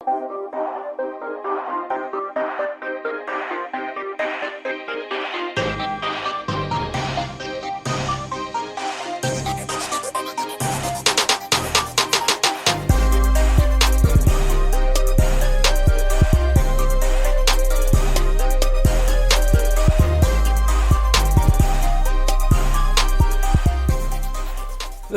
The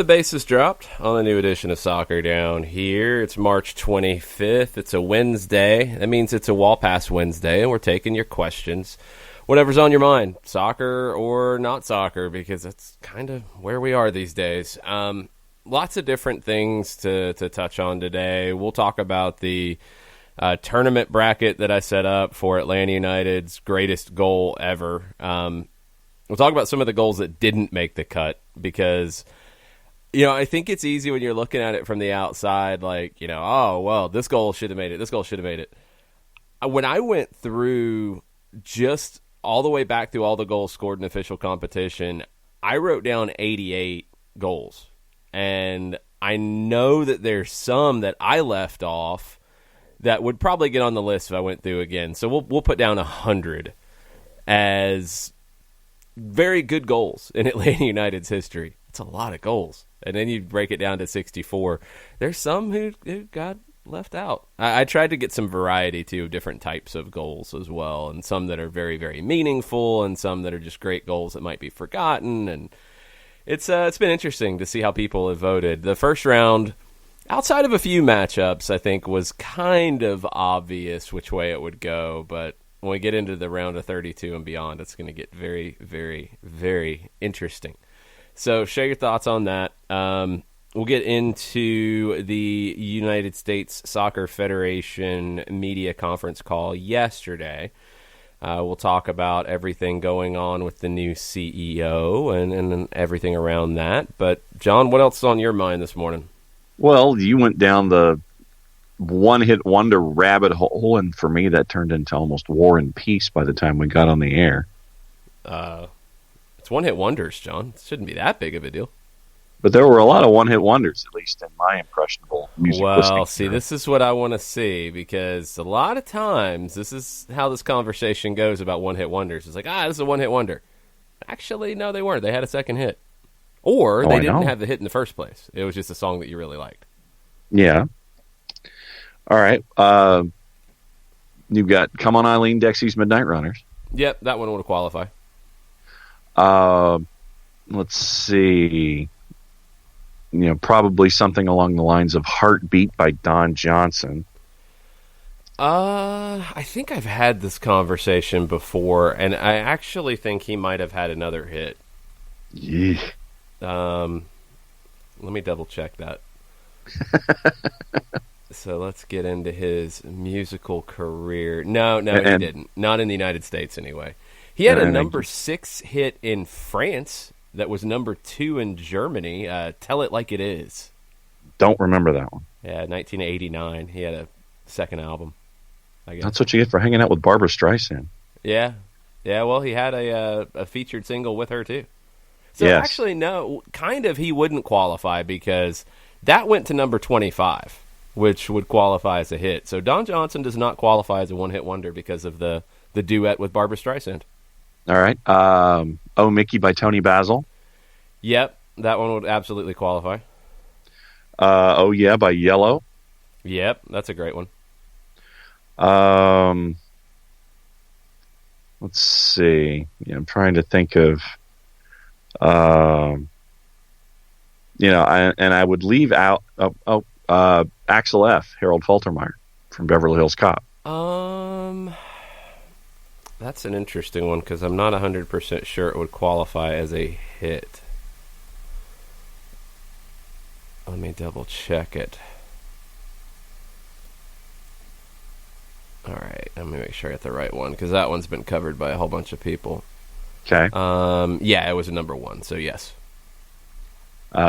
bass is dropped on the new edition of Soccer Down here. It's March 25th. It's a Wednesday. That means it's a Wall Pass Wednesday, and we're taking your questions. Whatever's on your mind, soccer or not soccer, because that's kind of where we are these days. Lots of different things to touch on today. We'll talk about the tournament bracket that I set up for Atlanta United's greatest goal ever. We'll talk about some of the goals that didn't make the cut, because I think it's easy when you're looking at it from the outside, like, oh, well, this goal should have made it. This goal should have made it. When I went through just all the way back through all the goals scored in official competition, I wrote down 88 goals. And I know that there's some that I left off that would probably get on the list if I went through again. So we'll put down 100 as very good goals in Atlanta United's history. It's a lot of goals. And then you break it down to 64. There's some who got left out. I tried to get some variety, too, of different types of goals as well, and some that are very, very meaningful, and some that are just great goals that might be forgotten. And it's been interesting to see how people have voted. The first round, outside of a few matchups, I think was kind of obvious which way it would go. But when we get into the round of 32 and beyond, it's going to get very, very, very interesting. So share your thoughts on that. We'll get into the United States Soccer Federation media conference call yesterday. We'll talk about everything going on with the new CEO and everything around that. But, John, what else is on your mind this morning? Well, you went down the one-hit wonder rabbit hole, and for me that turned into almost War and Peace by the time we got on the air. It's one-hit wonders, John. It shouldn't be that big of a deal. But there were a lot of one-hit wonders, at least in my impressionable music listening. Well, see, this is what I want to see, because a lot of times this is how this conversation goes about one-hit wonders. It's like, this is a one-hit wonder. Actually, no, they weren't. They had a second hit. Or they didn't have the hit in the first place. It was just a song that you really liked. Yeah. All right. You've got Come On Eileen, Dexy's Midnight Runners. Yep, that one would qualify. Let's see. Probably something along the lines of Heartbeat by Don Johnson. I think I've had this conversation before, and I actually think he might have had another hit. Yeah. Let me double check that. So let's get into his musical career. No, he didn't. Not in the United States, anyway. He had a number 6 hit in France that was number 2 in Germany. Tell It Like It Is. Don't remember that one. Yeah, 1989. He had a second album, I guess. That's what you get for hanging out with Barbra Streisand. Yeah. Yeah, well, he had a featured single with her, too. So yes. Actually, no, kind of he wouldn't qualify, because that went to number 25, which would qualify as a hit. So Don Johnson does not qualify as a one-hit wonder because of the duet with Barbra Streisand. All right. Oh, Mickey by Tony Basil. Yep, that one would absolutely qualify. Oh, Yeah by Yellow. Yep, that's a great one. Let's see. I'm trying to think of, I would leave out, Axel F., Harold Faltermeyer from Beverly Hills Cop. That's an interesting one, because I'm not 100% sure it would qualify as a hit. Let me double check it. All right, let me make sure I get the right one, because that one's been covered by a whole bunch of people. Okay. Yeah, it was a number 1, so yes.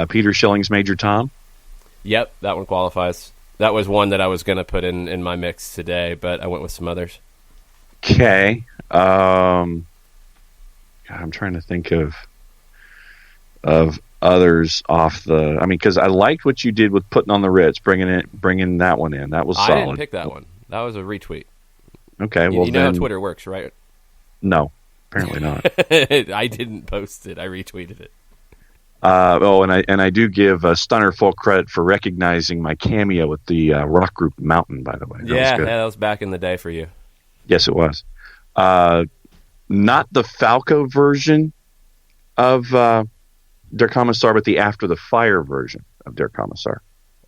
Peter Schilling's Major Tom. Yep, that one qualifies. That was one that I was going to put in my mix today, but I went with some others. Okay. I'm trying to think of others off the. I mean, because I liked what you did with Putting on the Ritz, bringing that one in. That was solid. I didn't pick that one. That was a retweet. Okay, well you know then, how Twitter works, right? No, apparently not. I didn't post it. I retweeted it. And I do give Stunner full credit for recognizing my cameo with the rock group Mountain. By the way, That was back in the day for you. Yes, it was. Not the Falco version of Der Kommissar, but the After the Fire version of Der Kommissar.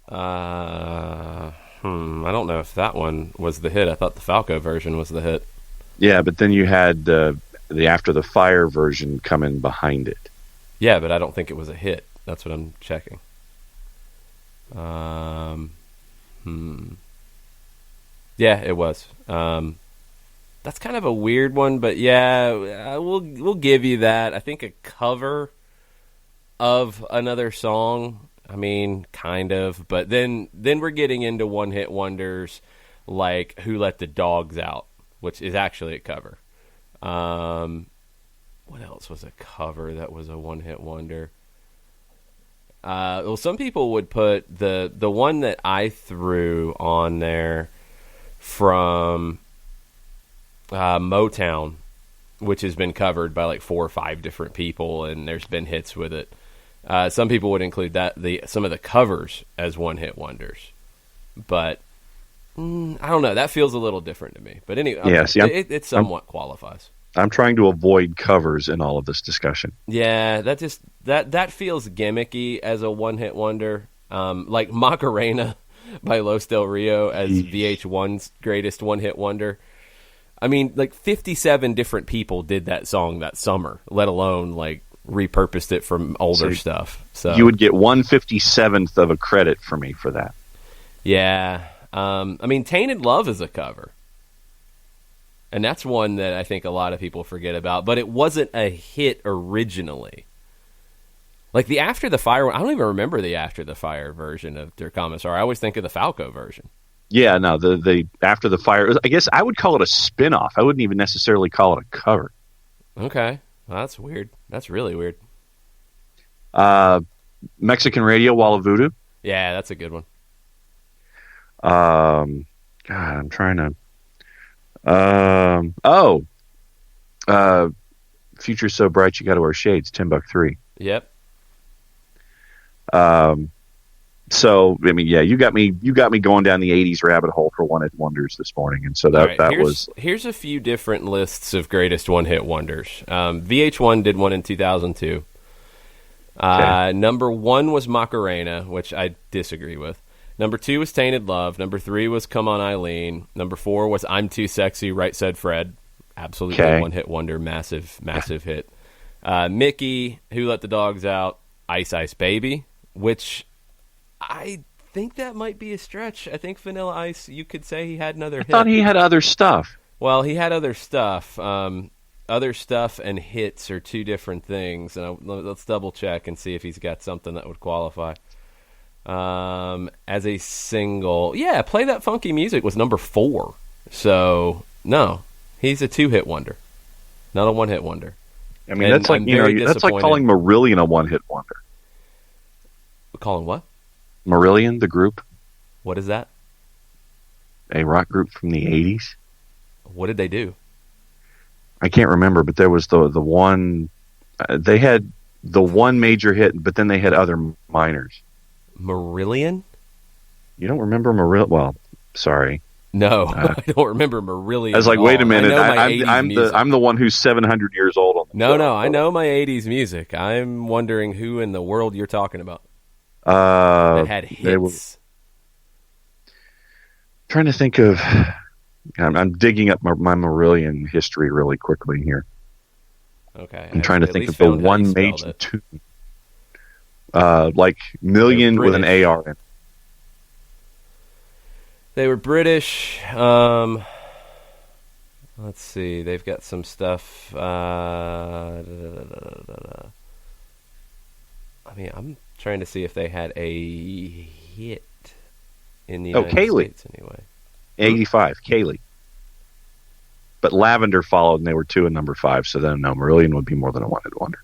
I don't know if that one was the hit. I thought the Falco version was the hit. Yeah, but then you had the After the Fire version come in behind it. Yeah, but I don't think it was a hit. That's what I'm checking. Yeah, it was. That's kind of a weird one, but yeah, we'll give you that. I think a cover of another song. I mean, kind of, but then we're getting into one-hit wonders like "Who Let the Dogs Out," which is actually a cover. What else was a cover that was a one-hit wonder? Well, some people would put the one that I threw on there from Motown, which has been covered by like 4 or 5 different people, and there's been hits with it. Some people would include some of the covers as one-hit wonders, but I don't know. That feels a little different to me. But anyway, yeah, it somewhat qualifies. I'm trying to avoid covers in all of this discussion. Yeah, that feels gimmicky as a one-hit wonder, like Macarena by Los Del Rio as VH1's greatest one-hit wonder. I mean, like 57 different people did that song that summer, let alone like repurposed it from older stuff. So you would get 1/57th of a credit for me for that. Yeah. I mean, Tainted Love is a cover. And that's one that I think a lot of people forget about, but it wasn't a hit originally. Like the After the Fire, I don't even remember the After the Fire version of Der Kommissar. I always think of the Falco version. Yeah, no, the After the Fire, I guess I would call it a spin-off. I wouldn't even necessarily call it a cover. Okay. Well, that's weird. That's really weird. Mexican Radio, Walla Voodoo. Yeah, that's a good one. God, I'm trying to... Future's So Bright You Gotta Wear Shades, Timbuk3. Yep. So I mean, yeah, you got me going down the '80s rabbit hole for one-hit wonders this morning, and so here's a few different lists of greatest one-hit wonders. VH1 did one in 2002. Okay. Number 1 was Macarena, which I disagree with. Number 2 was Tainted Love. Number 3 was Come On Eileen. Number 4 was I'm Too Sexy, Right Said Fred. Absolutely one-hit wonder, massive hit. Mickey, Who Let the Dogs Out, Ice Ice Baby, which I think that might be a stretch. I think Vanilla Ice, you could say he had another hit. I thought he had other stuff. Well, he had other stuff. Other stuff and hits are two different things. And let's double check and see if he's got something that would qualify. As a single, yeah, Play That Funky Music was number 4. So no, he's a 2-hit wonder, not a 1-hit wonder. I mean, that's like that's like calling Marillion a 1-hit wonder. Calling what? Marillion, the group. What is that? A rock group from the 80s. What did they do? I can't remember, but there was the one. They had the one major hit, but then they had other minors. Marillion? You don't remember Marillion? Well, sorry. No, I don't remember Marillion. I was like, wait a minute. I'm the one who's 700 years old. On the no, I know my 80s music. I'm wondering who in the world you're talking about. That had hits. Trying to think of... I'm digging up my Marillion history really quickly here. Okay. I'm trying to think of the one major tune. Like Million with an AR in it. They were British. Let's see. They've got some stuff. I mean, I'm trying to see if they had a hit in the United States anyway. 85, Kaylee. But Lavender followed, and they were 2 and number 5. So then, no, Marillion would be more than a 1-hit wonder.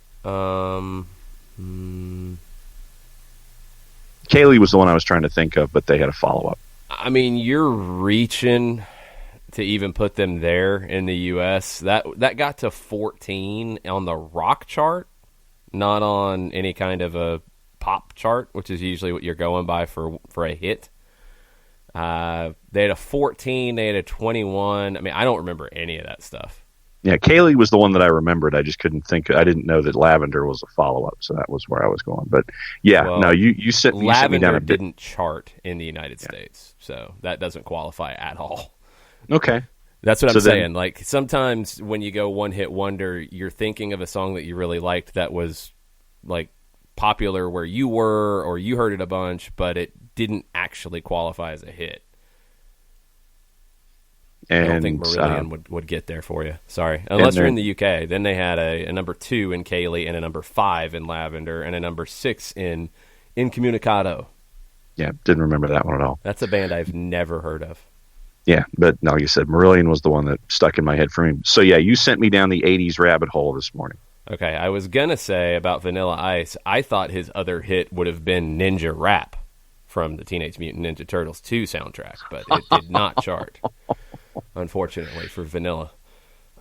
Kaylee was the one I was trying to think of, but they had a follow-up. I mean, you're reaching to even put them there in the U.S. That got to 14 on the rock chart, not on any kind of a pop chart, which is usually what you're going by for a hit. They had a 14, they had a 21. I mean, I don't remember any of that stuff. Yeah, Kaylee was the one that I remembered. I just couldn't think. I didn't know that Lavender was a follow-up, so that was where I was going. But yeah, well, no, you sent me down Lavender a bit. didn't chart in the United States, so that doesn't qualify at all. Okay. That's what I'm saying. Like, sometimes when you go one-hit wonder, you're thinking of a song that you really liked that was, like, popular where you were, or you heard it a bunch, but it didn't actually qualify as a hit. And, I don't think Marillion would get there for you. Sorry. Unless you're in the UK. Then they had a number 2 in Kaylee and a number 5 in Lavender and a number 6 in Incommunicado. Yeah, didn't remember that one at all. That's a band I've never heard of. Yeah, but like you said, Marillion was the one that stuck in my head for me. So yeah, you sent me down the 80s rabbit hole this morning. Okay, I was going to say about Vanilla Ice, I thought his other hit would have been Ninja Rap from the Teenage Mutant Ninja Turtles 2 soundtrack, but it did not chart, unfortunately, for Vanilla.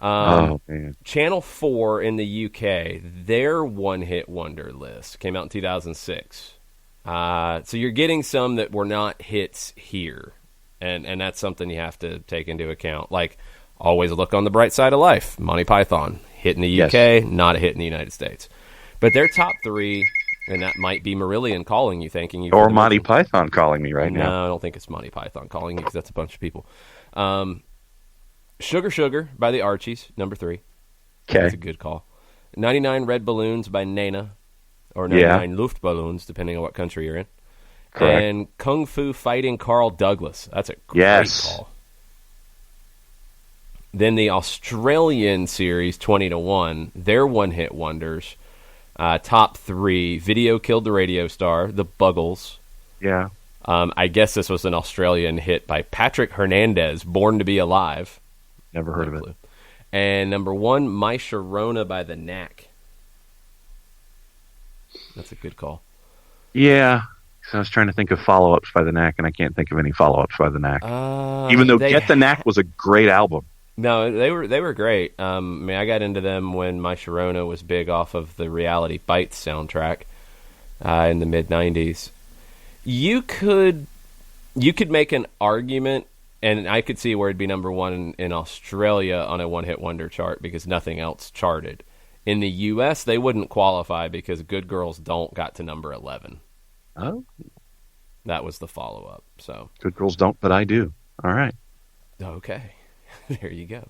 Oh, man. Channel 4 in the UK, their one-hit wonder list came out in 2006. So you're getting some that were not hits here, and that's something you have to take into account. Like, always look on the bright side of life. Monty Python, hit in the UK, yes. Not a hit in the United States. But their top 3, and that might be Marillion calling you, thanking you. Or Monty Python calling me right now. No, I don't think it's Monty Python calling you, because that's a bunch of people. Sugar Sugar by the Archies, number 3. Okay. That's a good call. 99 Red Balloons by Nena, or 99 Luftballons, depending on what country you're in. Correct. And Kung Fu Fighting Carl Douglas. That's a great call. Then the Australian series, 20-1, their one-hit wonders. Top 3, Video Killed the Radio Star, The Buggles. Yeah. I guess this was an Australian hit by Patrick Hernandez, Born to Be Alive. Never heard of it. And number 1, My Sharona by The Knack. That's a good call. Yeah. So I was trying to think of follow-ups by The Knack, and I can't think of any follow-ups by The Knack. Even though Get the Knack was a great album. No, they were great. I mean, I got into them when My Sharona was big off of the Reality Bites soundtrack in the mid-'90s. You could make an argument, and I could see where it'd be number 1 in Australia on a one-hit wonder chart because nothing else charted. In the U.S., they wouldn't qualify because Good Girls Don't got to number 11. Oh. That was the follow-up. So Good Girls Don't, but I do. All right. Okay. There you go.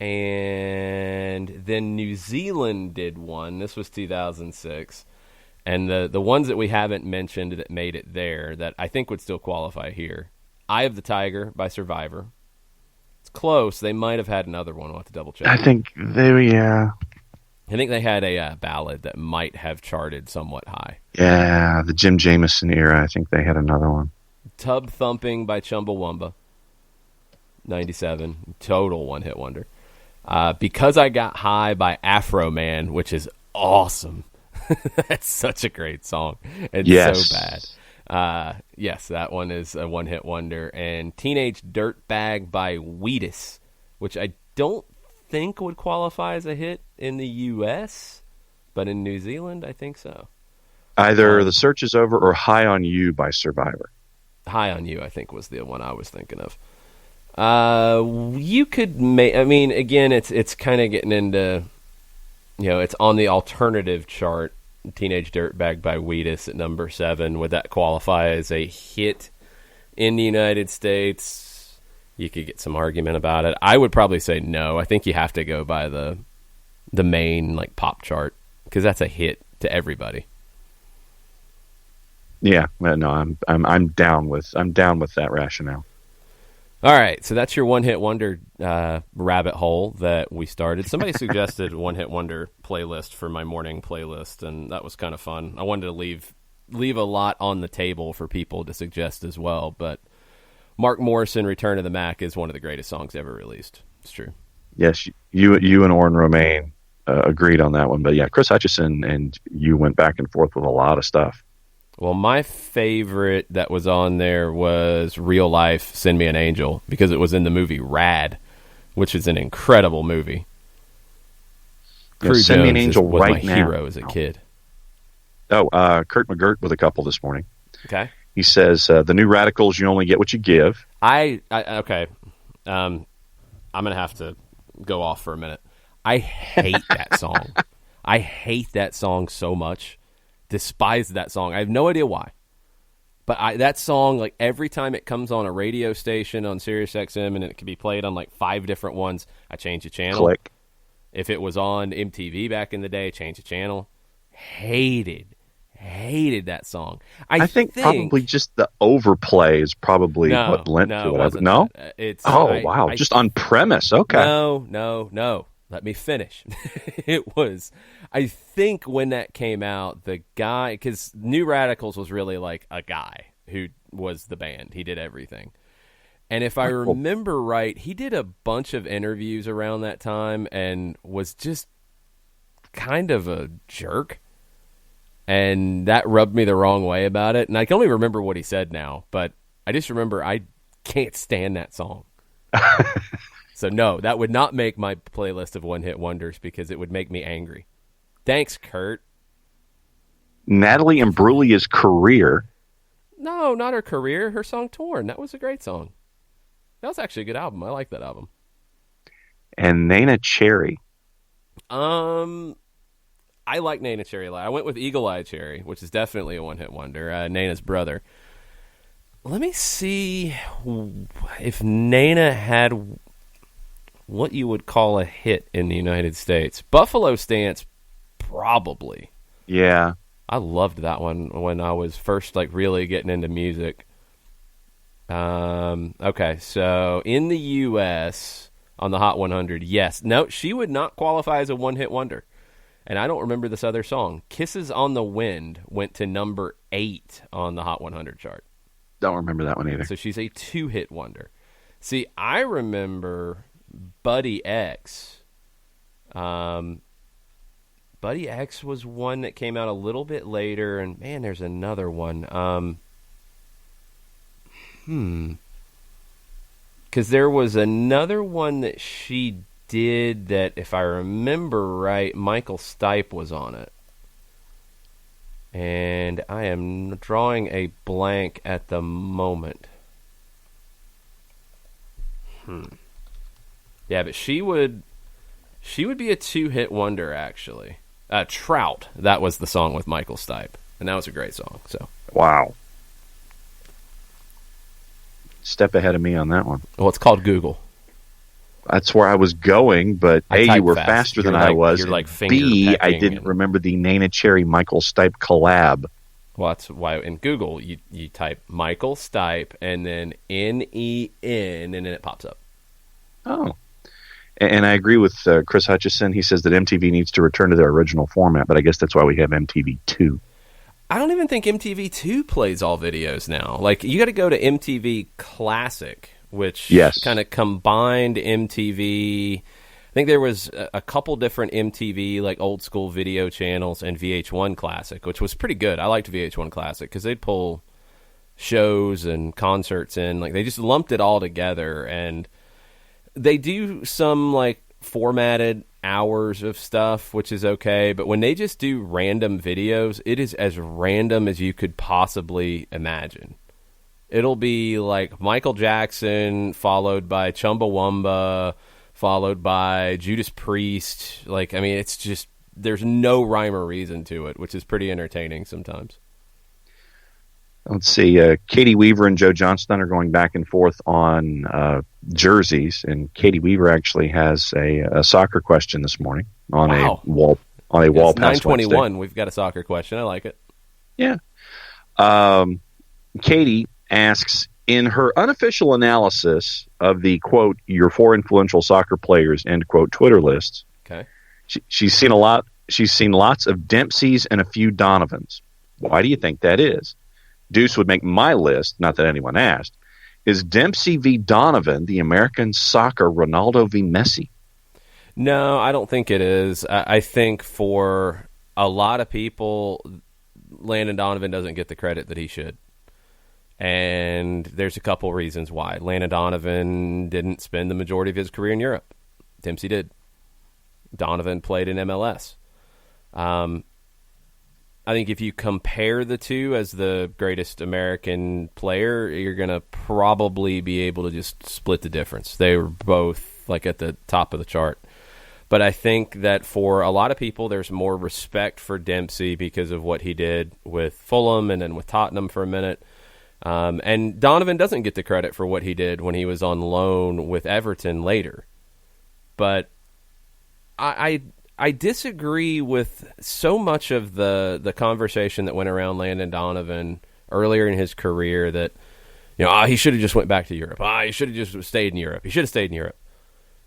And then New Zealand did one. This was 2006. And the ones that we haven't mentioned that made it there that I think would still qualify here. Eye of the Tiger by Survivor. It's close. They might have had another one. We'll have to double check. I think they had a ballad that might have charted somewhat high. Yeah, the Jim Jamison era. I think they had another one. Tub Thumping by Chumbawamba. 97. Total one-hit wonder. Because I Got High by Afro Man, which is awesome. That's such a great song. It's so bad. Yes, that one is a one-hit wonder. And Teenage Dirtbag by Wheatus, which I don't think would qualify as a hit in the U.S., but in New Zealand, I think so. Either The Search Is Over or High on You by Survivor. High on You, I think, was the one I was thinking of. You could make. I mean, again, it's kind of getting into, it's on the alternative chart. Teenage Dirtbag by Wheatus at number 7. Would that qualify as a hit in the United States? You could get some argument about it. I would probably say no. I think you have to go by the main pop chart because that's a hit to everybody. Yeah, no, I'm down with that rationale. All right, so that's your one-hit wonder rabbit hole that we started. Somebody suggested one-hit wonder playlist for my morning playlist, and that was kind of fun. I wanted to leave a lot on the table for people to suggest as well, but Mark Morrison, Return of the Mac, is one of the greatest songs ever released. It's true. Yes, you and Orrin Romain agreed on that one. But yeah, Chris Hutchison and you went back and forth with a lot of stuff. Well, my favorite that was on there was Real Life, Send Me an Angel, because it was in the movie Rad, which is an incredible movie. Crew Send Me an Jones Angel was right my now. hero as a kid. Oh, Kurt McGirt with a couple this morning. Okay. He says, the new Radicals, you only get what you give. Okay. I'm going to have to go off for a minute. I hate that song. I hate that song so much. Despise that song. I have no idea why. But that song, like every time it comes on a radio station on Sirius XM and it can be played on like 5 different ones, I change the channel. Click. If it was on MTV back in the day, change the channel. Hated that song. I think probably just the overplay is probably what lent to it. No? Wow. Just on premise. Okay. No. Let me finish. It was, I think when that came out, the guy, because New Radicals was really like a guy who was the band. He did everything. And if I remember right, he did a bunch of interviews around that time and was just kind of a jerk. And that rubbed me the wrong way about it. And I can only remember what he said now, but I just remember I can't stand that song. So no, that would not make my playlist of one-hit wonders because it would make me angry. Thanks, Kurt. Natalie Imbruglia's career. No, not her career. Her song Torn. That was a great song. That was actually a good album. I like that album. And Neneh Cherry. I like Neneh Cherry a lot. I went with Eagle Eye Cherry, which is definitely a one-hit wonder. Neneh's brother. Let me see if Neneh had what you would call a hit in the United States. Buffalo Stance, probably. Yeah. I loved that one when I was first like really getting into music. Okay, so in the U.S. on the Hot 100, yes. No, she would not qualify as a one-hit wonder. And I don't remember this other song. Kisses on the Wind went to number 8 on the Hot 100 chart. Don't remember that one either. So she's a 2-hit wonder. See, I remember Buddy X. Buddy X was one that came out a little bit later, and man, there's another one. Because there was another one that she did that, if I remember right, Michael Stipe was on it. And I am drawing a blank at the moment. Yeah, but she would be a 2-hit wonder, actually. Trout, that was the song with Michael Stipe, and that was a great song. So wow, step ahead of me on that one. Well, it's called Google. That's where I was going, but A, you were faster than I was. B, I didn't remember the Neneh Cherry Michael Stipe collab. Well, that's why in Google you type Michael Stipe and then N-E-N, and then it pops up. Oh. And I agree with Chris Hutchison. He says that MTV needs to return to their original format, but I guess that's why we have MTV2. I don't even think MTV2 plays all videos now. Like, you got to go to MTV Classic, which kind of combined MTV. I think there was a couple different MTV, like old school video channels, and VH1 Classic, which was pretty good. I liked VH1 Classic because they'd pull shows and concerts in. Like, they just lumped it all together, and they do some like formatted hours of stuff, which is okay, but when they just do random videos, it is as random as you could possibly imagine. It'll be like Michael Jackson followed by Chumbawamba followed by Judas Priest. Like, I mean, it's just, there's no rhyme or reason to it, which is pretty entertaining sometimes. Let's see. Katie Weaver and Joe Johnston are going back and forth on jerseys, and Katie Weaver actually has a soccer question this morning on a wall pass 9:21. Wednesday. We've got a soccer question. I like it. Yeah. Katie asks, in her unofficial analysis of the quote "your 4 influential soccer players" end quote Twitter lists, okay, she's seen a lot. She's seen lots of Dempseys and a few Donovans. Why do you think that is? Deuce would make my list, not that anyone asked. Is Dempsey v. Donovan the American soccer Ronaldo v. Messi? No, I don't think it is. I think for a lot of people, Landon Donovan doesn't get the credit that he should. And there's a couple reasons why. Landon Donovan didn't spend the majority of his career in Europe. Dempsey did. Donovan played in MLS. I think if you compare the two as the greatest American player, you're going to probably be able to just split the difference. They were both like at the top of the chart. But I think that for a lot of people, there's more respect for Dempsey because of what he did with Fulham and then with Tottenham for a minute. And Donovan doesn't get the credit for what he did when he was on loan with Everton later. But I disagree with so much of the conversation that went around Landon Donovan earlier in his career that, he should have just went back to Europe. He should have just stayed in Europe. He should have stayed in Europe.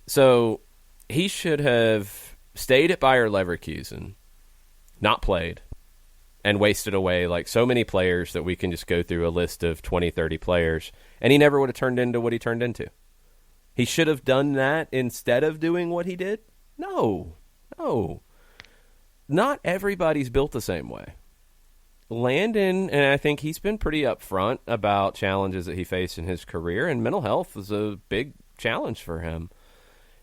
So he should have stayed at Bayer Leverkusen, not played, and wasted away like so many players that we can just go through a list of 20, 30 players, and he never would have turned into what he turned into. He should have done that instead of doing what he did? No. Not everybody's built the same way. Landon, and I think he's been pretty upfront about challenges that he faced in his career, and mental health was a big challenge for him.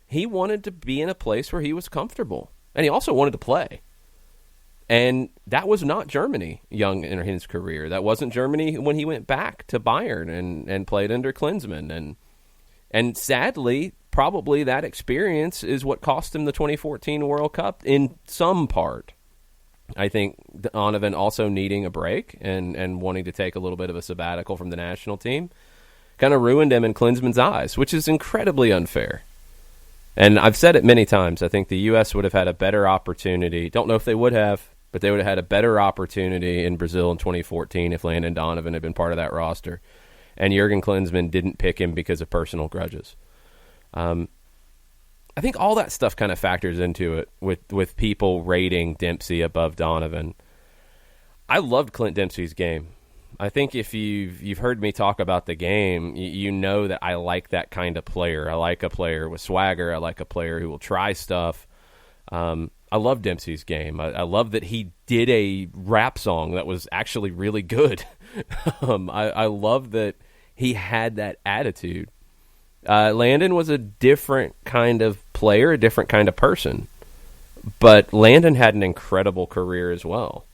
He wanted to be in a place where he was comfortable, and he also wanted to play. And that was not Germany young in his career. That wasn't Germany when he went back to Bayern and played under Klinsmann. And sadly, probably that experience is what cost him the 2014 World Cup in some part. I think Donovan also needing a break and wanting to take a little bit of a sabbatical from the national team kind of ruined him in Klinsmann's eyes, which is incredibly unfair. And I've said it many times. I think the U.S. would have had a better opportunity. Don't know if they would have, but they would have had a better opportunity in Brazil in 2014 if Landon Donovan had been part of that roster. And Jurgen Klinsmann didn't pick him because of personal grudges. I think all that stuff kind of factors into it with people rating Dempsey above Donovan. I loved Clint Dempsey's game. I think if you've heard me talk about the game, you know that I like that kind of player. I like a player with swagger. I like a player who will try stuff. I love Dempsey's game. I love that he did a rap song that was actually really good. I love that he had that attitude. Landon was a different kind of player, a different kind of person. But Landon had an incredible career as well.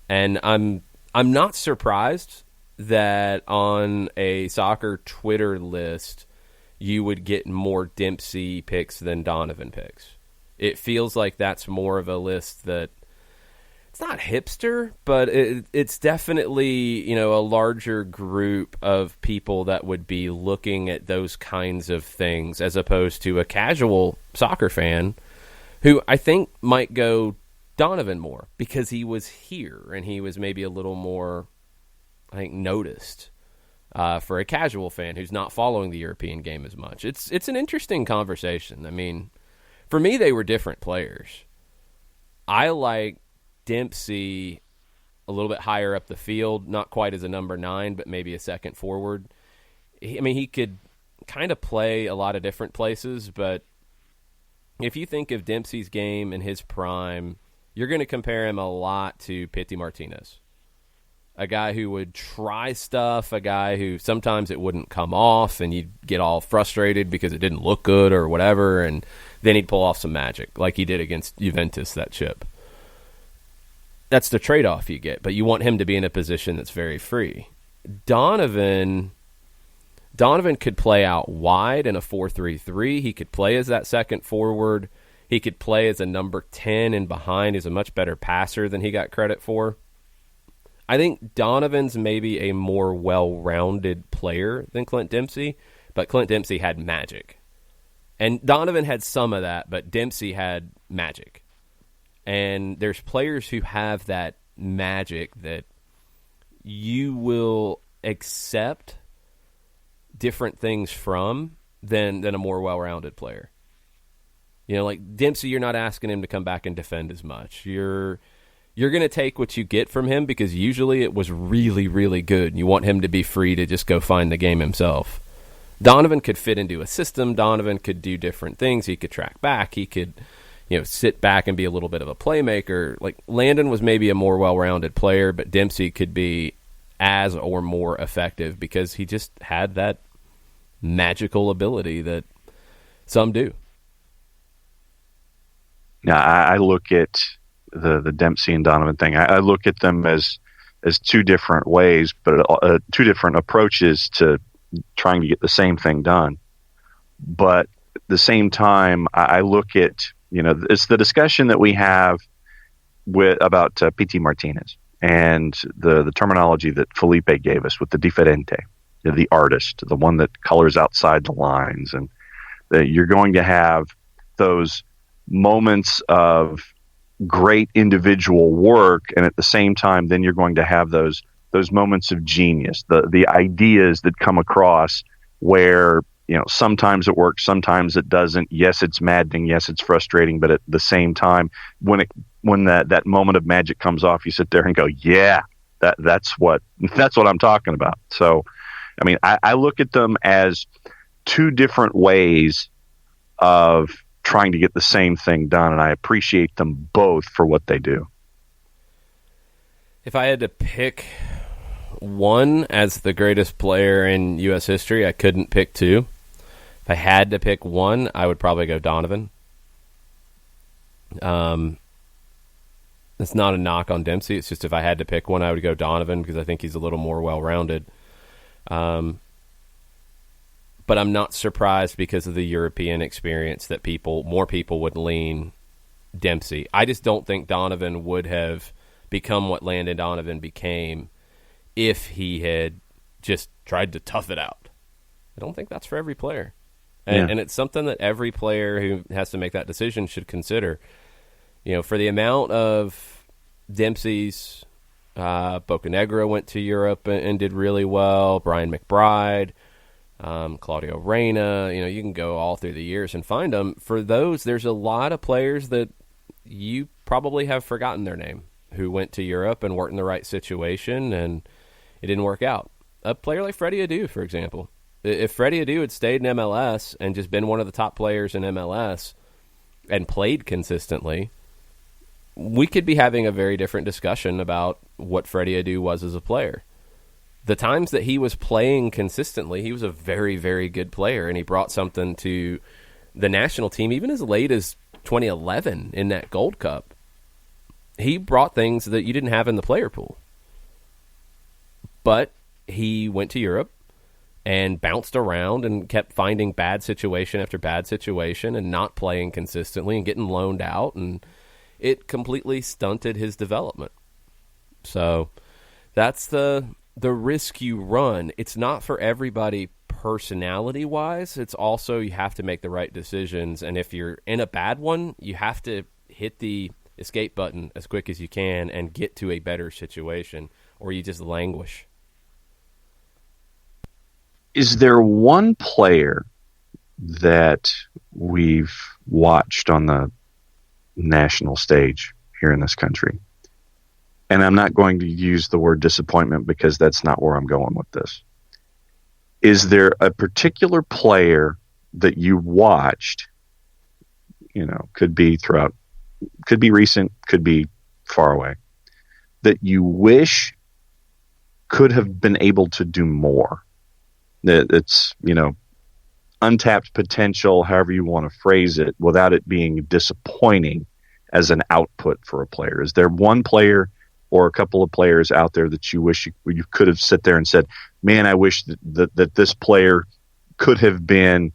And I'm not surprised that on a soccer Twitter list you would get more Dempsey picks than Donovan picks. It feels like that's more of a list that it's not hipster, but it's definitely, a larger group of people that would be looking at those kinds of things as opposed to a casual soccer fan who I think might go Donovan more because he was here and he was maybe a little more, I think, noticed for a casual fan who's not following the European game as much. It's an interesting conversation. I mean, for me, they were different players. I like Dempsey a little bit higher up the field, not quite as a number 9, but maybe a second forward. He could kind of play a lot of different places, but if you think of Dempsey's game in his prime, you're going to compare him a lot to Pity Martinez, a guy who would try stuff, a guy who sometimes it wouldn't come off and you'd get all frustrated because it didn't look good or whatever, and then he'd pull off some magic like he did against Juventus that chip. That's the trade-off you get, but you want him to be in a position that's very free. Donovan could play out wide in a 4-3-3. He could play as that second forward. He could play as a number 10 and behind. He's a much better passer than he got credit for. I think Donovan's maybe a more well-rounded player than Clint Dempsey, but Clint Dempsey had magic. And Donovan had some of that, but Dempsey had magic. And there's players who have that magic that you will accept different things from than a more well-rounded player. Like Dempsey, you're not asking him to come back and defend as much. You're going to take what you get from him because usually it was really, really good. You want him to be free to just go find the game himself. Donovan could fit into a system. Donovan could do different things. He could track back. He could, sit back and be a little bit of a playmaker. Like Landon was maybe a more well-rounded player, but Dempsey could be as or more effective because he just had that magical ability that some do. Now, I look at the Dempsey and Donovan thing. I look at them as two different ways, but two different approaches to trying to get the same thing done. But at the same time, I look at, it's the discussion that we have about P.T. Martinez and the terminology that Felipe gave us with the diferente, the artist, the one that colors outside the lines. And that you're going to have those moments of great individual work, and at the same time, then you're going to have those moments of genius, the ideas that come across where, sometimes it works, sometimes it doesn't. Yes, it's maddening. Yes, it's frustrating. But at the same time, when that moment of magic comes off, you sit there and go, yeah, that's what I'm talking about. So, I mean, I look at them as two different ways of trying to get the same thing done, and I appreciate them both for what they do. If I had to pick one as the greatest player in U.S. history, I couldn't pick two. If I had to pick one, I would probably go Donovan. It's not a knock on Dempsey. It's just if I had to pick one, I would go Donovan because I think he's a little more well-rounded. But I'm not surprised because of the European experience that more people would lean Dempsey. I just don't think Donovan would have become what Landon Donovan became if he had just tried to tough it out. I don't think that's for every player. And it's something that every player who has to make that decision should consider. For the amount of Dempsey's, Bocanegra went to Europe and did really well, Brian McBride, Claudio Reyna, you can go all through the years and find them. For those, there's a lot of players that you probably have forgotten their name who went to Europe and weren't in the right situation and it didn't work out. A player like Freddie Adu, for example. If Freddie Adu had stayed in MLS and just been one of the top players in MLS and played consistently, we could be having a very different discussion about what Freddie Adu was as a player. The times that he was playing consistently, he was a very, very good player, and he brought something to the national team even as late as 2011 in that Gold Cup. He brought things that you didn't have in the player pool. But he went to Europe and bounced around and kept finding bad situation after bad situation and not playing consistently and getting loaned out, and it completely stunted his development. So that's the risk you run. It's not for everybody personality-wise. It's also you have to make the right decisions, and if you're in a bad one, you have to hit the escape button as quick as you can and get to a better situation, or you just languish. Is there one player that we've watched on the national stage here in this country? And I'm not going to use the word disappointment because that's not where I'm going with this. Is there a particular player that you watched, could be recent, could be far away, that you wish could have been able to do more? That it's, untapped potential, however you want to phrase it, without it being disappointing as an output for a player. Is there one player or a couple of players out there that you wish you could have sit there and said, man, I wish that this player could have been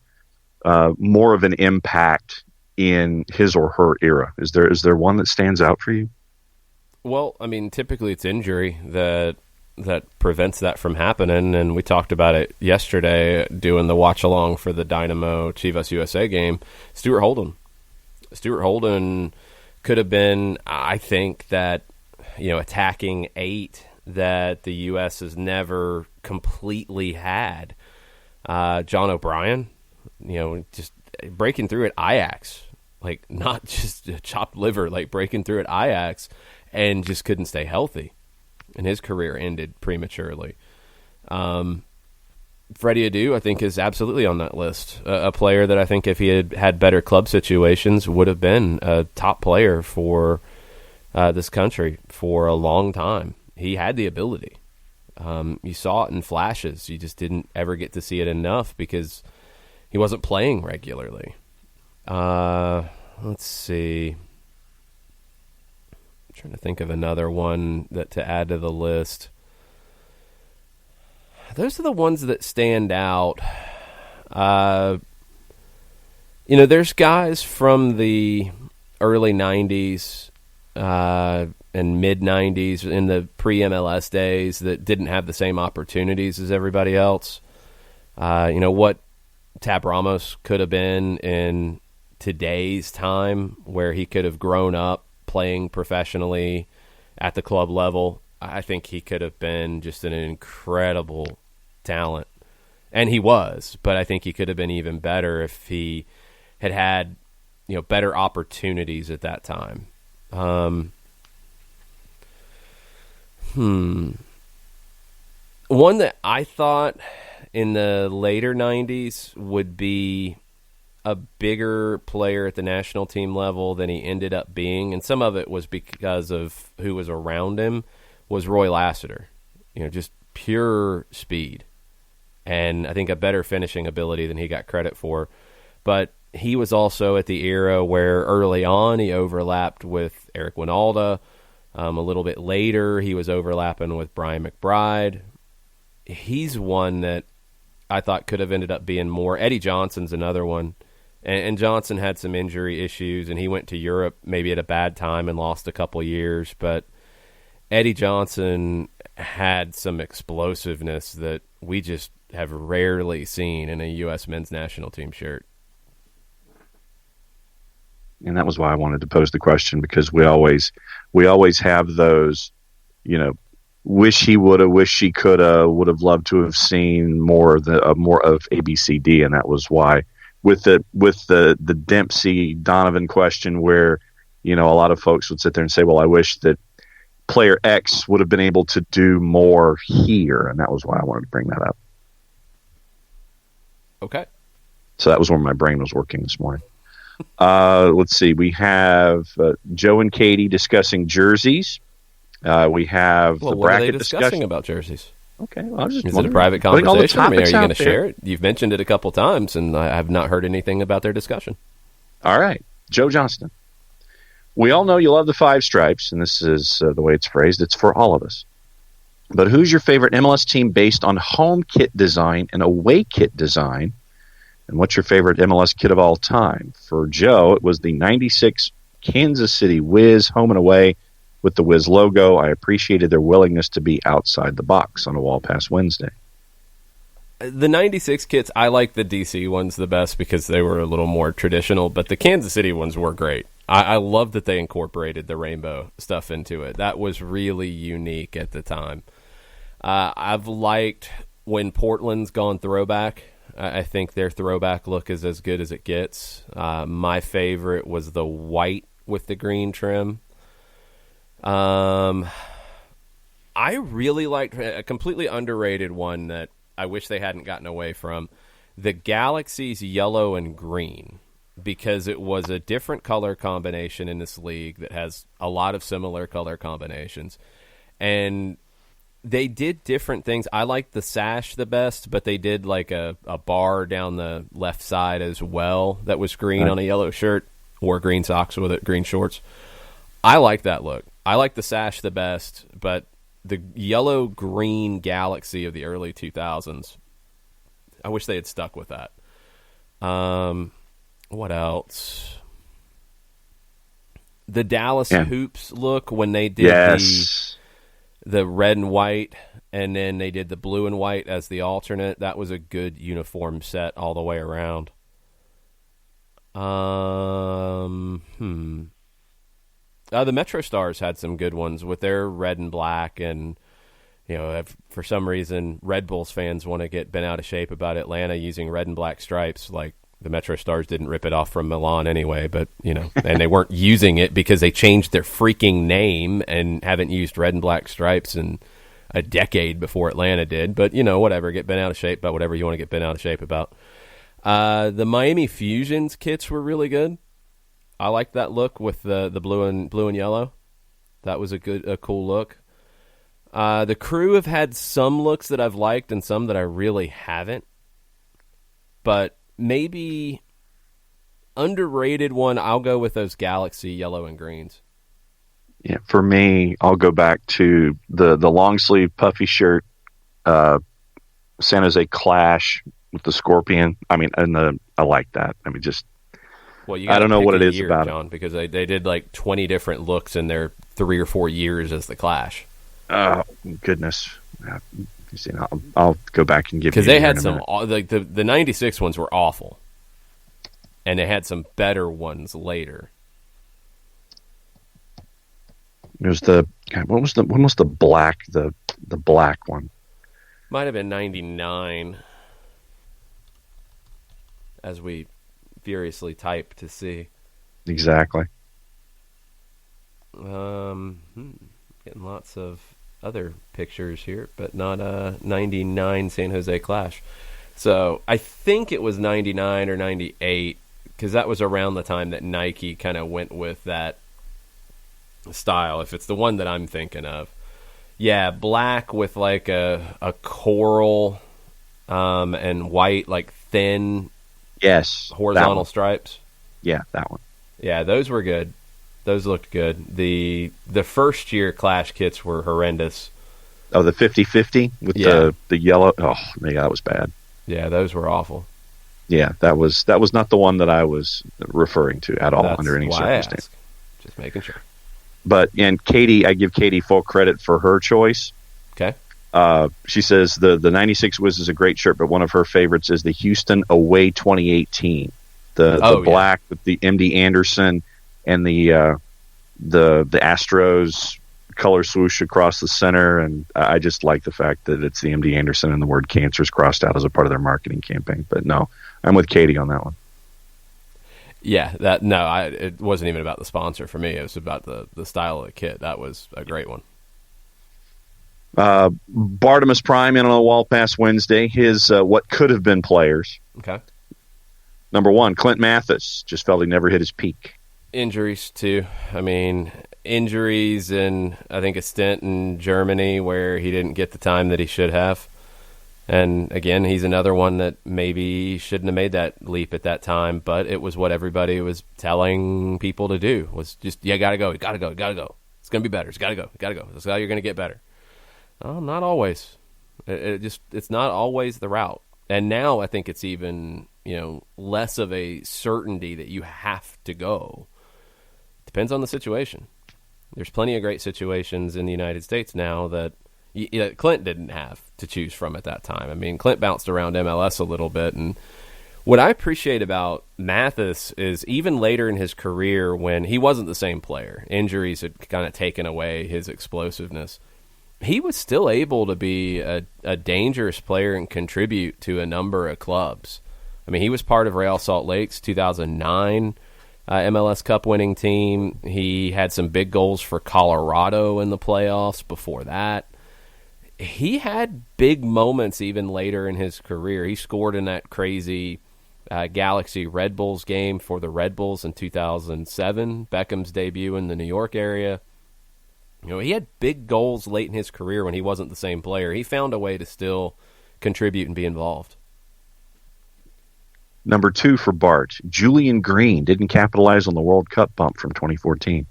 more of an impact in his or her era? Is there one that stands out for you? Well, I mean, typically it's injury that prevents that from happening, and we talked about it yesterday doing the watch along for the Dynamo Chivas USA game. Stuart Holden could have been, I think, that attacking 8 that the U.S. has never completely had. John O'Brien, just breaking through at Ajax, like not just a chopped liver, like breaking through at Ajax, and just couldn't stay healthy. And his career ended prematurely. Freddie Adu, I think, is absolutely on that list. A player that I think if he had had better club situations would have been a top player for this country for a long time. He had the ability. You saw it in flashes. You just didn't ever get to see it enough because he wasn't playing regularly. Let's see. I'm trying to think of another one to add to the list. Those are the ones that stand out. There's guys from the early 90s and mid-90s in the pre-MLS days that didn't have the same opportunities as everybody else. What Tab Ramos could have been in today's time where he could have grown up playing professionally at the club level. I think he could have been just an incredible talent. And he was, but I think he could have been even better if he had better opportunities at that time. One that I thought in the later 90s would be a bigger player at the national team level than he ended up being, and some of it was because of who was around him, was Roy Lassiter. Just pure speed. And I think a better finishing ability than he got credit for. But he was also at the era where early on he overlapped with Eric Winalda. A little bit later he was overlapping with Brian McBride. He's one that I thought could have ended up being more. Eddie Johnson's another one. And Johnson had some injury issues, and he went to Europe maybe at a bad time and lost a couple years. But Eddie Johnson had some explosiveness that we just have rarely seen in a U.S. men's national team shirt. And that was why I wanted to pose the question, because we always have those, wish he woulda, wish he coulda, would have loved to have seen more of ABCD, and that was why with the Dempsey Donovan question, where a lot of folks would sit there and say, well, I wish that player X would have been able to do more here, and that was why I wanted to bring that up. Okay. So that was where my brain was working this morning. Let's see. We have Joe and Katie discussing jerseys. We have the bracket what are they discussing discussion about jerseys. Okay. Well, I was just Is it a private conversation? Are you going to share it? You've mentioned it a couple times, and I have not heard anything about their discussion. All right. Joe Johnston. We all know you love the five stripes, and this is the way it's phrased. It's for all of us. But who's your favorite MLS team based on home kit design and away kit design? And what's your favorite MLS kit of all time? For Joe, it was the 96 Kansas City Wiz home and away with the Wiz logo. I appreciated their willingness to be outside the box on a Wall Pass Wednesday. The 96 kits, I like the DC ones the best because they were a little more traditional, but the Kansas City ones were great. I love that they incorporated the rainbow stuff into it. That was really unique at the time. I've liked when Portland's gone throwback. I think their throwback look is as good as it gets. My favorite was the white with the green trim. I really liked a completely underrated one that I wish they hadn't gotten away from, the Galaxy's yellow and green, because it was a different color combination in this league that has a lot of similar color combinations. And they did different things. I liked the sash the best, but they did like a bar down the left side as well that was green on a yellow shirt, wore green socks with it, green shorts. I like that look. I like the sash the best, but the yellow-green Galaxy of the early 2000s, I wish they had stuck with that. What else? The Dallas Hoops look when they did the red and white, and then they did the blue and white as the alternate. That was a good uniform set all the way around. The Metro Stars had some good ones with their red and black, and if for some reason Red Bulls fans want to get bent out of shape about Atlanta using red and black stripes, like the Metro Stars didn't rip it off from Milan anyway, but and they weren't using it because they changed their freaking name and haven't used red and black stripes in a decade before Atlanta did. But, whatever. Get bent out of shape about whatever you want to get bent out of shape about. The Miami Fusions kits were really good. I liked that look with the blue and yellow. That was a cool look. The Crew have had some looks that I've liked and some that I really haven't. But maybe underrated one, I'll go with those Galaxy yellow and greens. Yeah, for me, I'll go back to the long sleeve puffy shirt, San Jose Clash with the scorpion. I mean, I like that. I mean, just I don't know what it is about John, because they did like 20 different looks in their 3 or 4 years as the Clash. Oh goodness! I'll go back and give you, because they had some like the 96 ones were awful, and they had some better ones later. There's when was the black the black one? Might have been 99, as we furiously type to see. Exactly. Getting lots of other pictures here, but not 99 San Jose Clash. So I think it was 99 or 98, because that was around the time that Nike kind of went with that style, if it's the one that I'm thinking of. Yeah, black with like a coral and white, like thin horizontal stripes. Yeah, that one. Yeah, those were good. Those looked good. The first year Clash kits were horrendous. Oh, the 50-50 with the yellow. Oh, man, that was bad. Yeah, those were awful. Yeah, that was not the one that I was referring to at all. That's under any circumstance. Just making sure. But Katie, I give Katie full credit for her choice. Okay. She says the 96 Wiz is a great shirt, but one of her favorites is the Houston Away 2018. The black with the MD Anderson and the Astros color swoosh across the center, and I just like the fact that it's the MD Anderson and the word cancer is crossed out as a part of their marketing campaign. But no, I'm with Katie on that one. Yeah, it wasn't even about the sponsor for me. It was about the style of the kit. That was a great one. Bartimus Prime in on a Wall Pass Wednesday. His what could have been players. Okay. Number 1, Clint Mathis. Just felt he never hit his peak. Injuries, too. I mean, injuries and I think a stint in Germany where he didn't get the time that he should have. And again, he's another one that maybe shouldn't have made that leap at that time, but it was what everybody was telling people to do, was just, gotta go. It's going to be better. It's got to go. That's how you're going to get better. Oh, not always. It's not always the route. And now I think it's even, less of a certainty that you have to go. Depends on the situation. There's plenty of great situations in the United States now that Clint didn't have to choose from at that time. I mean, Clint bounced around MLS a little bit, and what I appreciate about Mathis is even later in his career when he wasn't the same player, injuries had kind of taken away his explosiveness, he was still able to be a dangerous player and contribute to a number of clubs. I mean, he was part of Real Salt Lake's 2009 MLS Cup winning team. He had some big goals for Colorado in the playoffs before that. He had big moments even later in his career. He scored in that crazy Galaxy Red Bulls game for the Red Bulls in 2007, Beckham's debut in the New York area. He had big goals late in his career when he wasn't the same player. He found a way to still contribute and be involved. Number 2 for Bart, Julian Green didn't capitalize on the World Cup bump from 2014.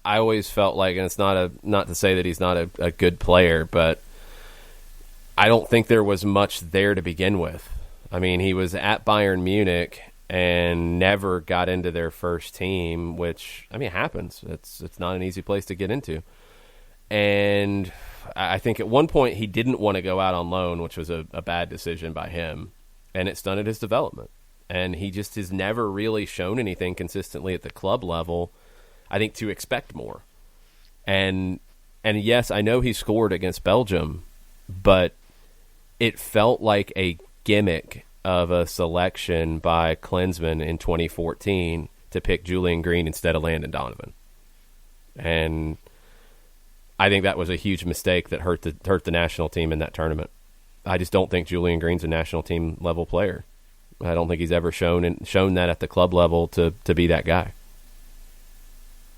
I always felt like, and it's not to say that he's not a good player, but I don't think there was much there to begin with. I mean, he was at Bayern Munich and never got into their first team, which, I mean, happens. It's not an easy place to get into. And I think at one point he didn't want to go out on loan, which was a bad decision by him, and it stunted his development. And he just has never really shown anything consistently at the club level, I think, to expect more. And yes, I know he scored against Belgium, but it felt like a gimmick of a selection by Klinsmann in 2014 to pick Julian Green instead of Landon Donovan. And I think that was a huge mistake that hurt the national team in that tournament. I just don't think Julian Green's a national team level player. I don't think he's ever shown that at the club level to be that guy.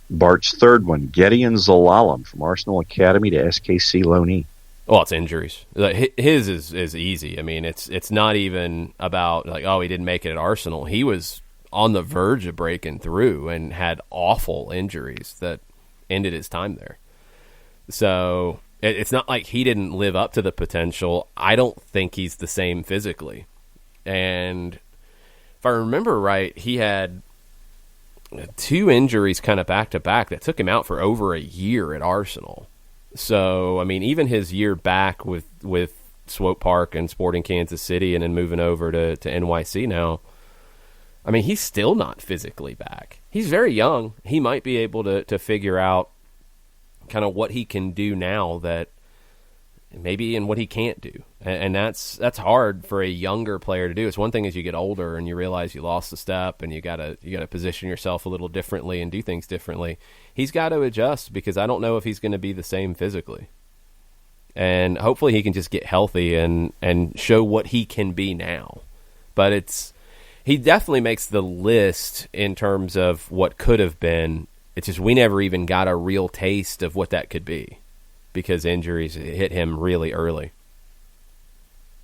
Bart's third one, Gideon Zalalem from Arsenal Academy to SKC Loney. Well, it's injuries. His is easy. I mean, it's not even about like, oh, he didn't make it at Arsenal. He was on the verge of breaking through and had awful injuries that ended his time there. So it's not like he didn't live up to the potential. I don't think he's the same physically. And if I remember right, he had 2 injuries kind of back-to-back that took him out for over a year at Arsenal. So, I mean, even his year back with Swope Park and Sporting Kansas City and then moving over to NYC now, I mean, he's still not physically back. He's very young. He might be able to figure out kind of what he can do now that maybe and what he can't do. And that's hard for a younger player to do. It's one thing as you get older and you realize you lost a step and you gotta position yourself a little differently and do things differently. He's got to adjust because I don't know if he's going to be the same physically. And hopefully he can just get healthy and show what he can be now. But he definitely makes the list in terms of what could have been. It's just we never even got a real taste of what that could be because injuries hit him really early.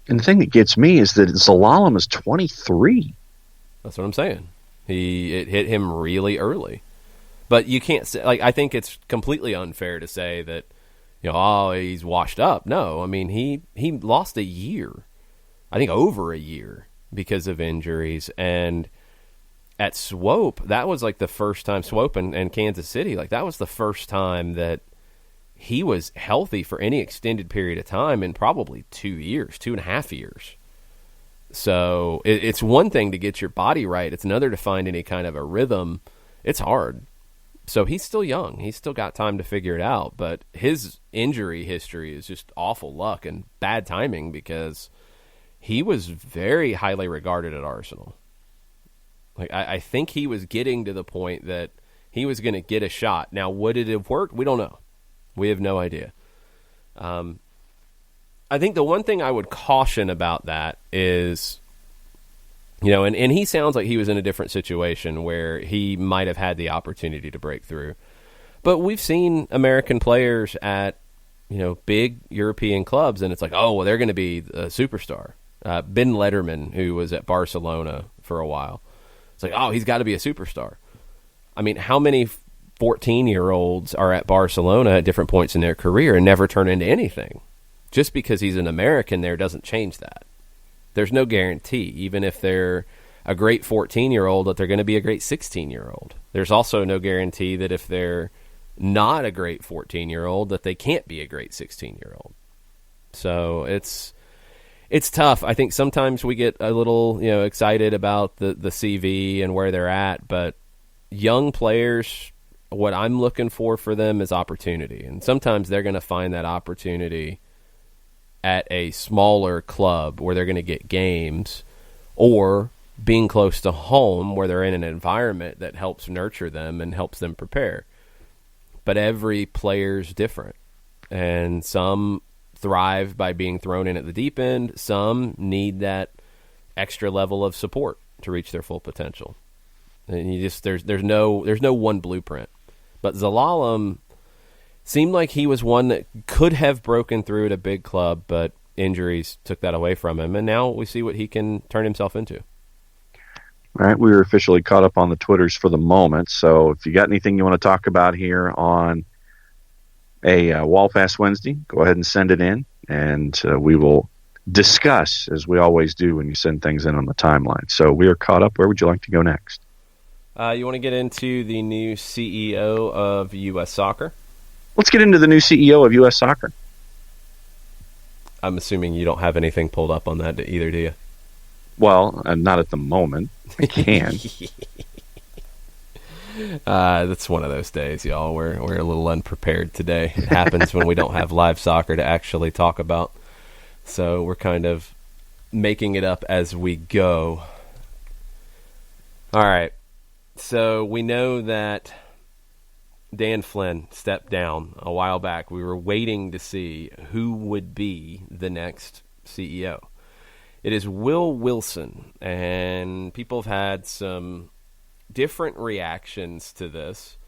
And the thing that gets me is that Zalalem is 23. That's what I'm saying. It hit him really early. But you can't say, like, I think it's completely unfair to say that, he's washed up. No, I mean, he lost a year. I think over a year because of injuries. And at Swope, that was like the first time, Swope and Kansas City, like that was the first time that he was healthy for any extended period of time in probably 2.5 years. So it's one thing to get your body right. It's another to find any kind of a rhythm. It's hard. So he's still young. He's still got time to figure it out. But his injury history is just awful luck and bad timing because he was very highly regarded at Arsenal. Like I think he was getting to the point that he was going to get a shot. Now, would it have worked? We don't know. We have no idea. I think the one thing I would caution about that is, and he sounds like he was in a different situation where he might have had the opportunity to break through. But we've seen American players at, big European clubs, and it's like, oh, well, they're going to be a superstar. Ben Lederman, who was at Barcelona for a while, it's like, oh, he's got to be a superstar. I mean, how many 14-year-olds are at Barcelona at different points in their career and never turn into anything? Just because he's an American there doesn't change that. There's no guarantee, even if they're a great 14-year-old, that they're going to be a great 16-year-old. There's also no guarantee that if they're not a great 14-year-old, that they can't be a great 16-year-old. So it's tough. I think sometimes we get a little excited about the CV and where they're at, but young players, what I'm looking for them is opportunity. And sometimes they're going to find that opportunity at a smaller club where they're going to get games, or being close to home where they're in an environment that helps nurture them and helps them prepare. But every player's different, and some thrive by being thrown in at the deep end. Some need that extra level of support to reach their full potential. And there's no one blueprint. But Zalalem seemed like he was one that could have broken through at a big club, but injuries took that away from him. And now we see what he can turn himself into. All right, we were officially caught up on the Twitters for the moment. So if you got anything you want to talk about here on a Wall Pass Wednesday, go ahead and send it in, and we will discuss, as we always do when you send things in on the timeline. So we are caught up. Where would you like to go next? You want to get into the new CEO of U.S. Soccer? Let's get into the new CEO of U.S. Soccer. I'm assuming you don't have anything pulled up on that either, do you? Well, not at the moment. I can. That's one of those days, y'all. We're a little unprepared today. It happens when we don't have live soccer to actually talk about. So we're kind of making it up as we go. All right. So we know that Dan Flynn stepped down a while back, we were waiting to see who would be the next CEO. It is Will Wilson, and people have had some different reactions to this.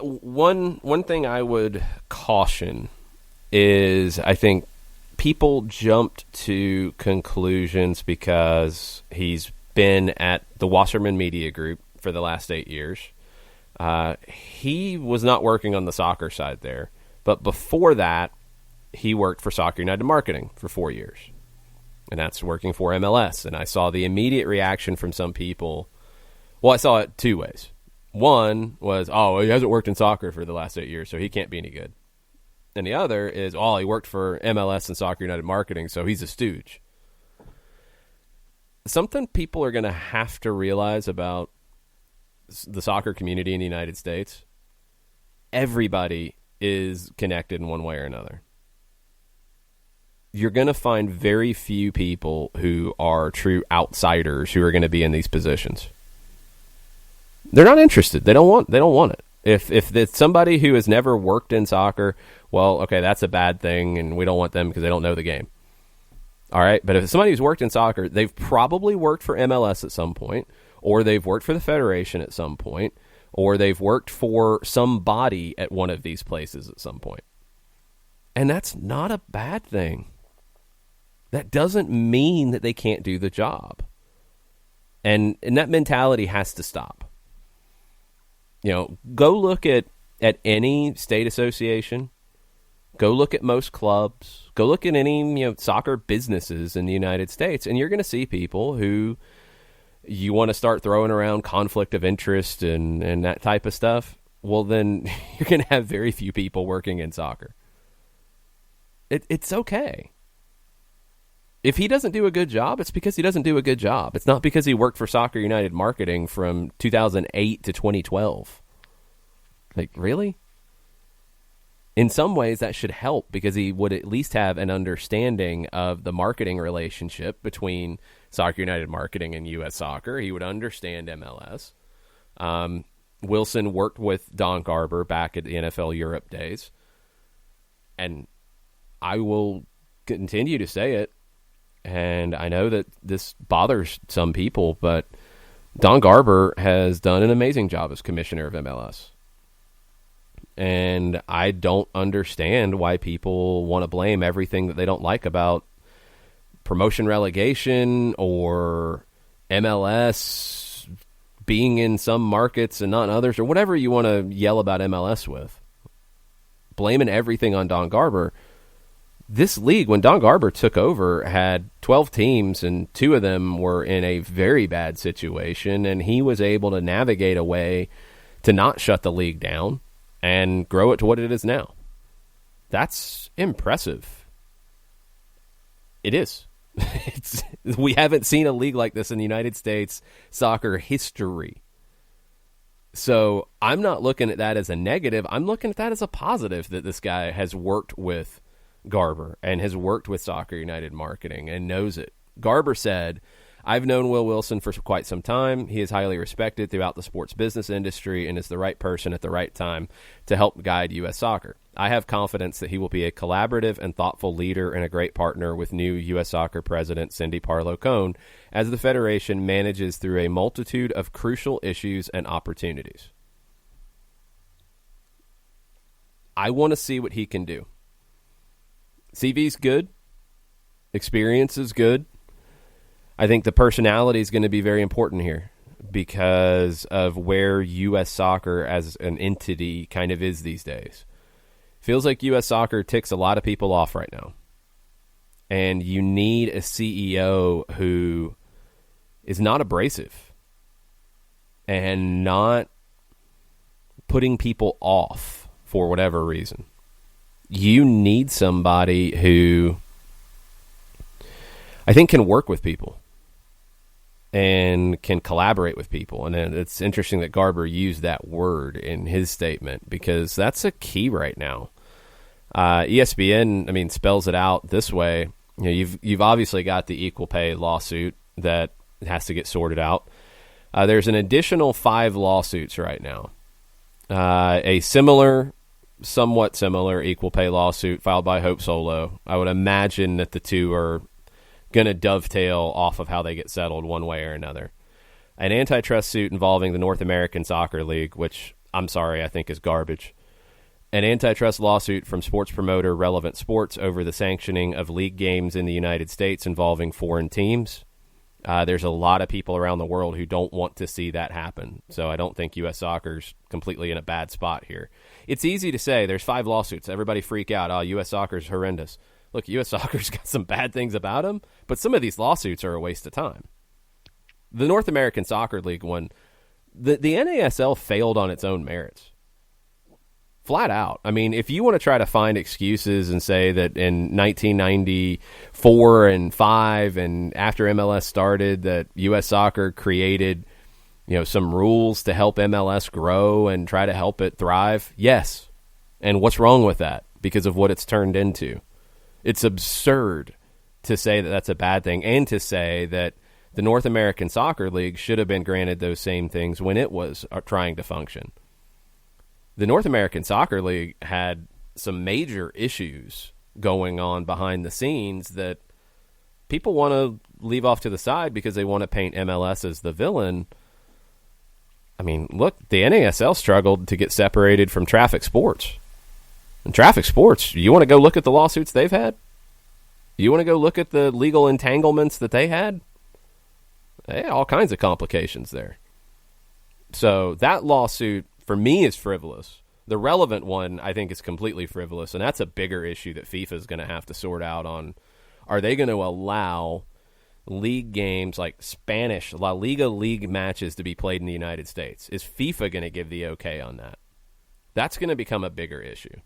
One thing I would caution is I think people jumped to conclusions because he's been at the Wasserman Media Group for the last 8 years. He was not working on the soccer side there, but before that, he worked for Soccer United Marketing for 4 years, and that's working for MLS. And I saw the immediate reaction from some people. Well, I saw it two ways. One was, oh, he hasn't worked in soccer for the last 8 years, so he can't be any good. And the other is, oh, he worked for MLS and Soccer United Marketing, so he's a stooge. Something people are going to have to realize about the soccer community in the United States, everybody is connected in one way or another. You're going to find very few people who are true outsiders who are going to be in these positions. They're not interested. They don't want it. If it's somebody who has never worked in soccer, well, okay, that's a bad thing, and we don't want them because they don't know the game. All right, but if it's somebody who's worked in soccer, they've probably worked for MLS at some point, or they've worked for the Federation at some point, or they've worked for somebody at one of these places at some point. And that's not a bad thing. That doesn't mean that they can't do the job. And that mentality has to stop. You know, go look at any state association. Go look at most clubs. Go look at any soccer businesses in the United States, and you're going to see people who you want to start throwing around conflict of interest and that type of stuff. Well, then you're going to have very few people working in soccer. It's okay. If he doesn't do a good job, it's because he doesn't do a good job. It's not because he worked for Soccer United Marketing from 2008 to 2012. Like, really? In some ways, that should help because he would at least have an understanding of the marketing relationship between Soccer United Marketing and U.S. Soccer. He would understand MLS. Wilson worked with Don Garber back at the NFL Europe days. And I will continue to say it. And I know that this bothers some people, but Don Garber has done an amazing job as commissioner of MLS. And I don't understand why people want to blame everything that they don't like about promotion relegation or MLS being in some markets and not in others, or whatever you want to yell about MLS with. Blaming everything on Don Garber. This league, when Don Garber took over, had 12 teams, and 2 of them were in a very bad situation, and he was able to navigate a way to not shut the league down and grow it to what it is now. That's impressive. It is. We haven't seen a league like this in the United States soccer history. So I'm not looking at that as a negative. I'm looking at that as a positive that this guy has worked with Garber and has worked with Soccer United Marketing and knows it. Garber said, I've known Will Wilson for quite some time. He is highly respected throughout the sports business industry and is the right person at the right time to help guide U.S. Soccer. I have confidence that he will be a collaborative and thoughtful leader and a great partner with new U.S. Soccer President Cindy Parlow-Cone as the Federation manages through a multitude of crucial issues and opportunities. I want to see what he can do. CV's good. Experience is good. I think the personality is going to be very important here because of where U.S. Soccer as an entity kind of is these days. Feels like U.S. Soccer ticks a lot of people off right now. And you need a CEO who is not abrasive and not putting people off for whatever reason. You need somebody who I think can work with people and can collaborate with people. And it's interesting that Garber used that word in his statement because that's a key right now. ESPN, spells it out this way. You know, you've obviously got the equal pay lawsuit that has to get sorted out. There's an additional 5 lawsuits right now. a somewhat similar equal pay lawsuit filed by Hope Solo. I would imagine that the two are going to dovetail off of how they get settled one way or another. An antitrust suit involving the North American Soccer League, which I'm sorry, I think is garbage. An antitrust lawsuit from sports promoter Relevant Sports over the sanctioning of league games in the United States involving foreign teams. There's a lot of people around the world who don't want to see that happen. So I don't think U.S. Soccer's completely in a bad spot here. It's easy to say there's 5 lawsuits. Everybody freak out. Oh, U.S. Soccer's horrendous. Look, U.S. Soccer's got some bad things about them, but some of these lawsuits are a waste of time. The North American Soccer League one, the NASL failed on its own merits. Flat out. I mean, if you want to try to find excuses and say that in 1994 and 5 and after MLS started that U.S. Soccer created, some rules to help MLS grow and try to help it thrive, yes. And what's wrong with that because of what it's turned into? It's absurd to say that that's a bad thing and to say that the North American Soccer League should have been granted those same things when it was trying to function. The North American Soccer League had some major issues going on behind the scenes that people want to leave off to the side because they want to paint MLS as the villain. I mean, look, the NASL struggled to get separated from Traffic Sports. And Traffic Sports, you want to go look at the lawsuits they've had? You want to go look at the legal entanglements that they had? They had all kinds of complications there. So that lawsuit, for me, is frivolous. The Relevant one, I think, is completely frivolous, and that's a bigger issue that FIFA is going to have to sort out on. Are they going to allow league games like Spanish La Liga league matches to be played in the United States? Is FIFA going to give the okay on that? That's going to become a bigger issue.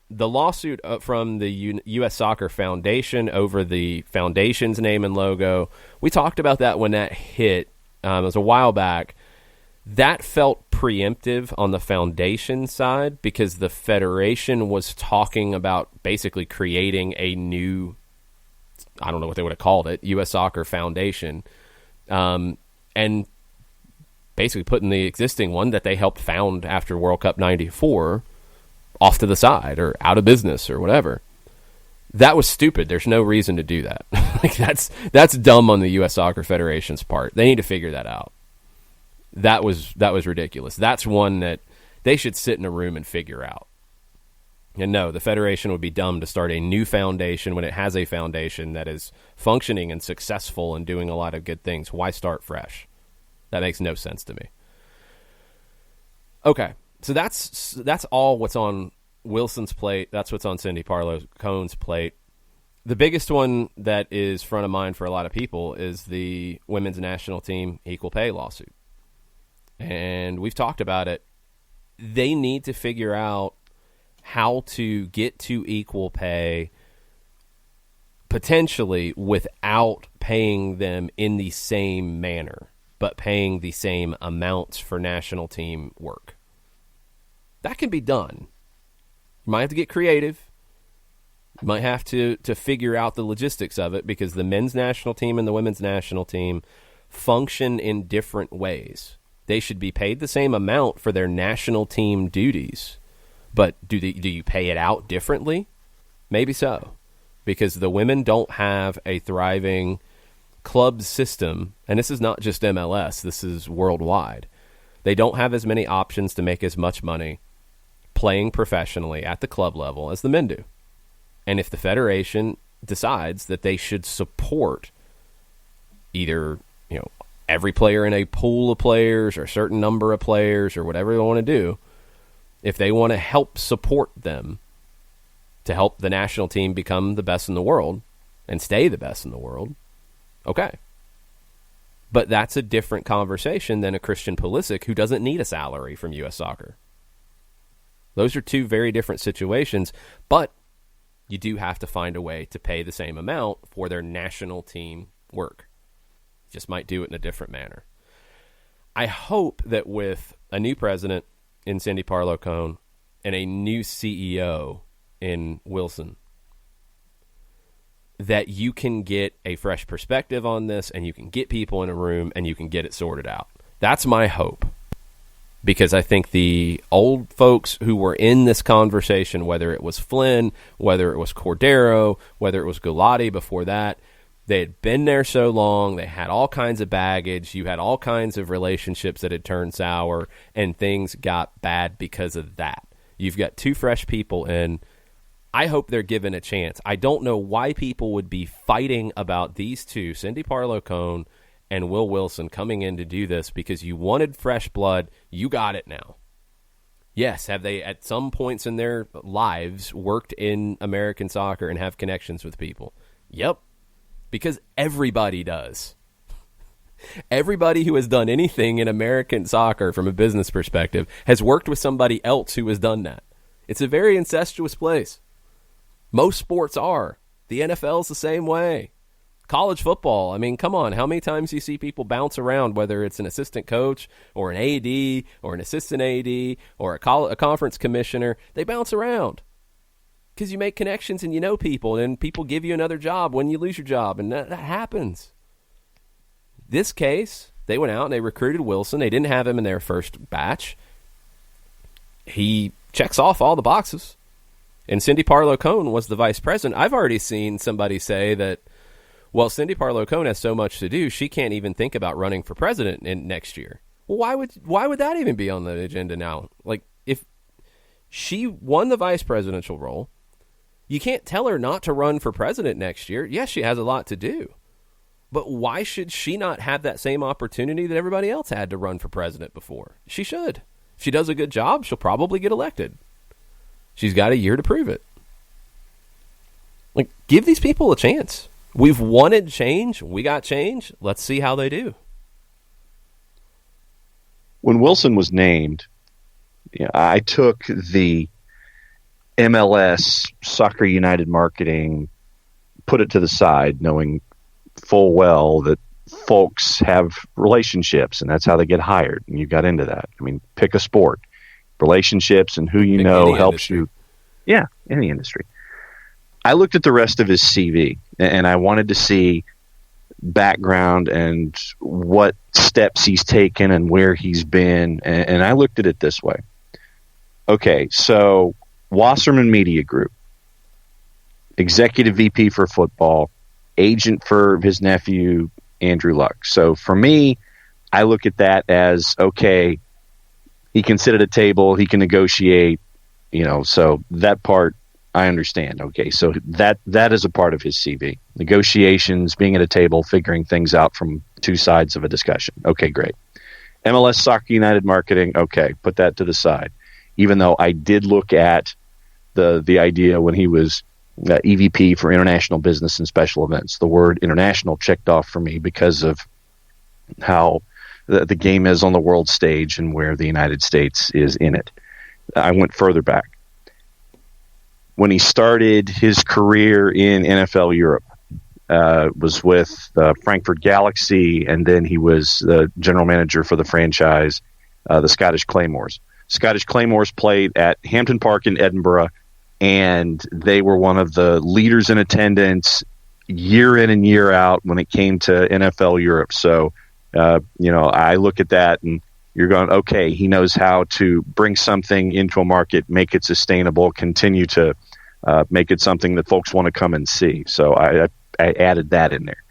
The lawsuit from the U.S. Soccer Foundation over the foundation's name and logo, we talked about that when that hit. It was a while back. That felt preemptive on the foundation side because the federation was talking about basically creating a new, I don't know what they would have called it, U.S. Soccer Foundation, and basically putting the existing one that they helped found after World Cup 94 off to the side or out of business or whatever. That was stupid. There's no reason to do that. That's dumb on the U.S. Soccer Federation's part. They need to figure that out. That was ridiculous. That's one that they should sit in a room and figure out. And no, the Federation would be dumb to start a new foundation when it has a foundation that is functioning and successful and doing a lot of good things. Why start fresh? That makes no sense to me. Okay, so that's all what's on Wilson's plate. That's what's on Cindy Parlow-Cohn's plate. The biggest one that is front of mind for a lot of people is the women's national team equal pay lawsuit. And we've talked about it. They need to figure out how to get to equal pay potentially without paying them in the same manner, but paying the same amounts for national team work. That can be done. You might have to get creative. You might have to figure out the logistics of it because the men's national team and the women's national team function in different ways. They should be paid the same amount for their national team duties. But do you pay it out differently? Maybe so. Because the women don't have a thriving club system. And this is not just MLS. This is worldwide. They don't have as many options to make as much money playing professionally at the club level as the men do. And if the federation decides that they should support either, every player in a pool of players or a certain number of players or whatever they want to do, if they want to help support them to help the national team become the best in the world and stay the best in the world, okay. But that's a different conversation than a Christian Pulisic who doesn't need a salary from U.S. Soccer. Those are two very different situations, but you do have to find a way to pay the same amount for their national team work. Just might do it in a different manner. I hope that with a new president in Cindy Parlow-Cohn and a new CEO in Wilson, that you can get a fresh perspective on this and you can get people in a room and you can get it sorted out. That's my hope. because I think the old folks who were in this conversation, whether it was Flynn, whether it was Cordero, whether it was Gulati before that, they had been there so long, they had all kinds of baggage, you had all kinds of relationships that had turned sour, and things got bad because of that. You've got two fresh people in. I hope they're given a chance. I don't know why people would be fighting about these two, Cindy Parlow-Cone and Will Wilson, coming in to do this because you wanted fresh blood. You got it now. Yes, have they at some points in their lives worked in American soccer and have connections with people? Yep, because everybody does. Everybody who has done anything in American soccer from a business perspective has worked with somebody else who has done that. It's a very incestuous place. Most sports are. The NFL's the same way. College football, I mean, come on. How many times do you see people bounce around, whether it's an assistant coach or an AD or an assistant AD or a conference commissioner? They bounce around because you make connections and you know people, and people give you another job when you lose your job, and that happens. This case, they went out and they recruited Wilson. They didn't have him in their first batch. He checks off all the boxes. And Cindy Parlow-Cone was the vice president. I've already seen somebody say that, well, Cindy Parlow-Cone has so much to do, she can't even think about running for president next year. Well, why would that even be on the agenda now? Like, if she won the vice presidential role, you can't tell her not to run for president next year. Yes, she has a lot to do. But why should she not have that same opportunity that everybody else had to run for president before? She should. If she does a good job, she'll probably get elected. She's got a year to prove it. Like, give these people a chance. We've wanted change. We got change. Let's see how they do. When Wilson was named, I took the MLS Soccer United marketing, put it to the side, knowing full well that folks have relationships, and that's how they get hired. And you got into that. I mean, pick a sport. Relationships and who you know helps you. Yeah, in the industry. I looked at the rest of his CV, and I wanted to see background and what steps he's taken and where he's been, and I looked at it this way. Okay, so Wasserman Media Group, executive VP for football, agent for his nephew, Andrew Luck. So for me, I look at that as, okay, he can sit at a table, he can negotiate, so that part I understand. Okay, so that is a part of his CV. Negotiations, being at a table, figuring things out from two sides of a discussion. Okay, great. MLS Soccer United marketing, okay, put that to the side. Even though I did look at the idea when he was EVP for international business and special events. The word international checked off for me because of how the game is on the world stage and where the United States is in it. I went further back. When he started his career in NFL Europe, was with Frankfurt Galaxy, and then he was the general manager for the franchise, the Scottish Claymores. Scottish Claymores played at Hampton Park in Edinburgh, and they were one of the leaders in attendance year in and year out when it came to NFL Europe. So, I look at that and you're going, okay, he knows how to bring something into a market, make it sustainable, continue to make it something that folks want to come and see. So I added that in there.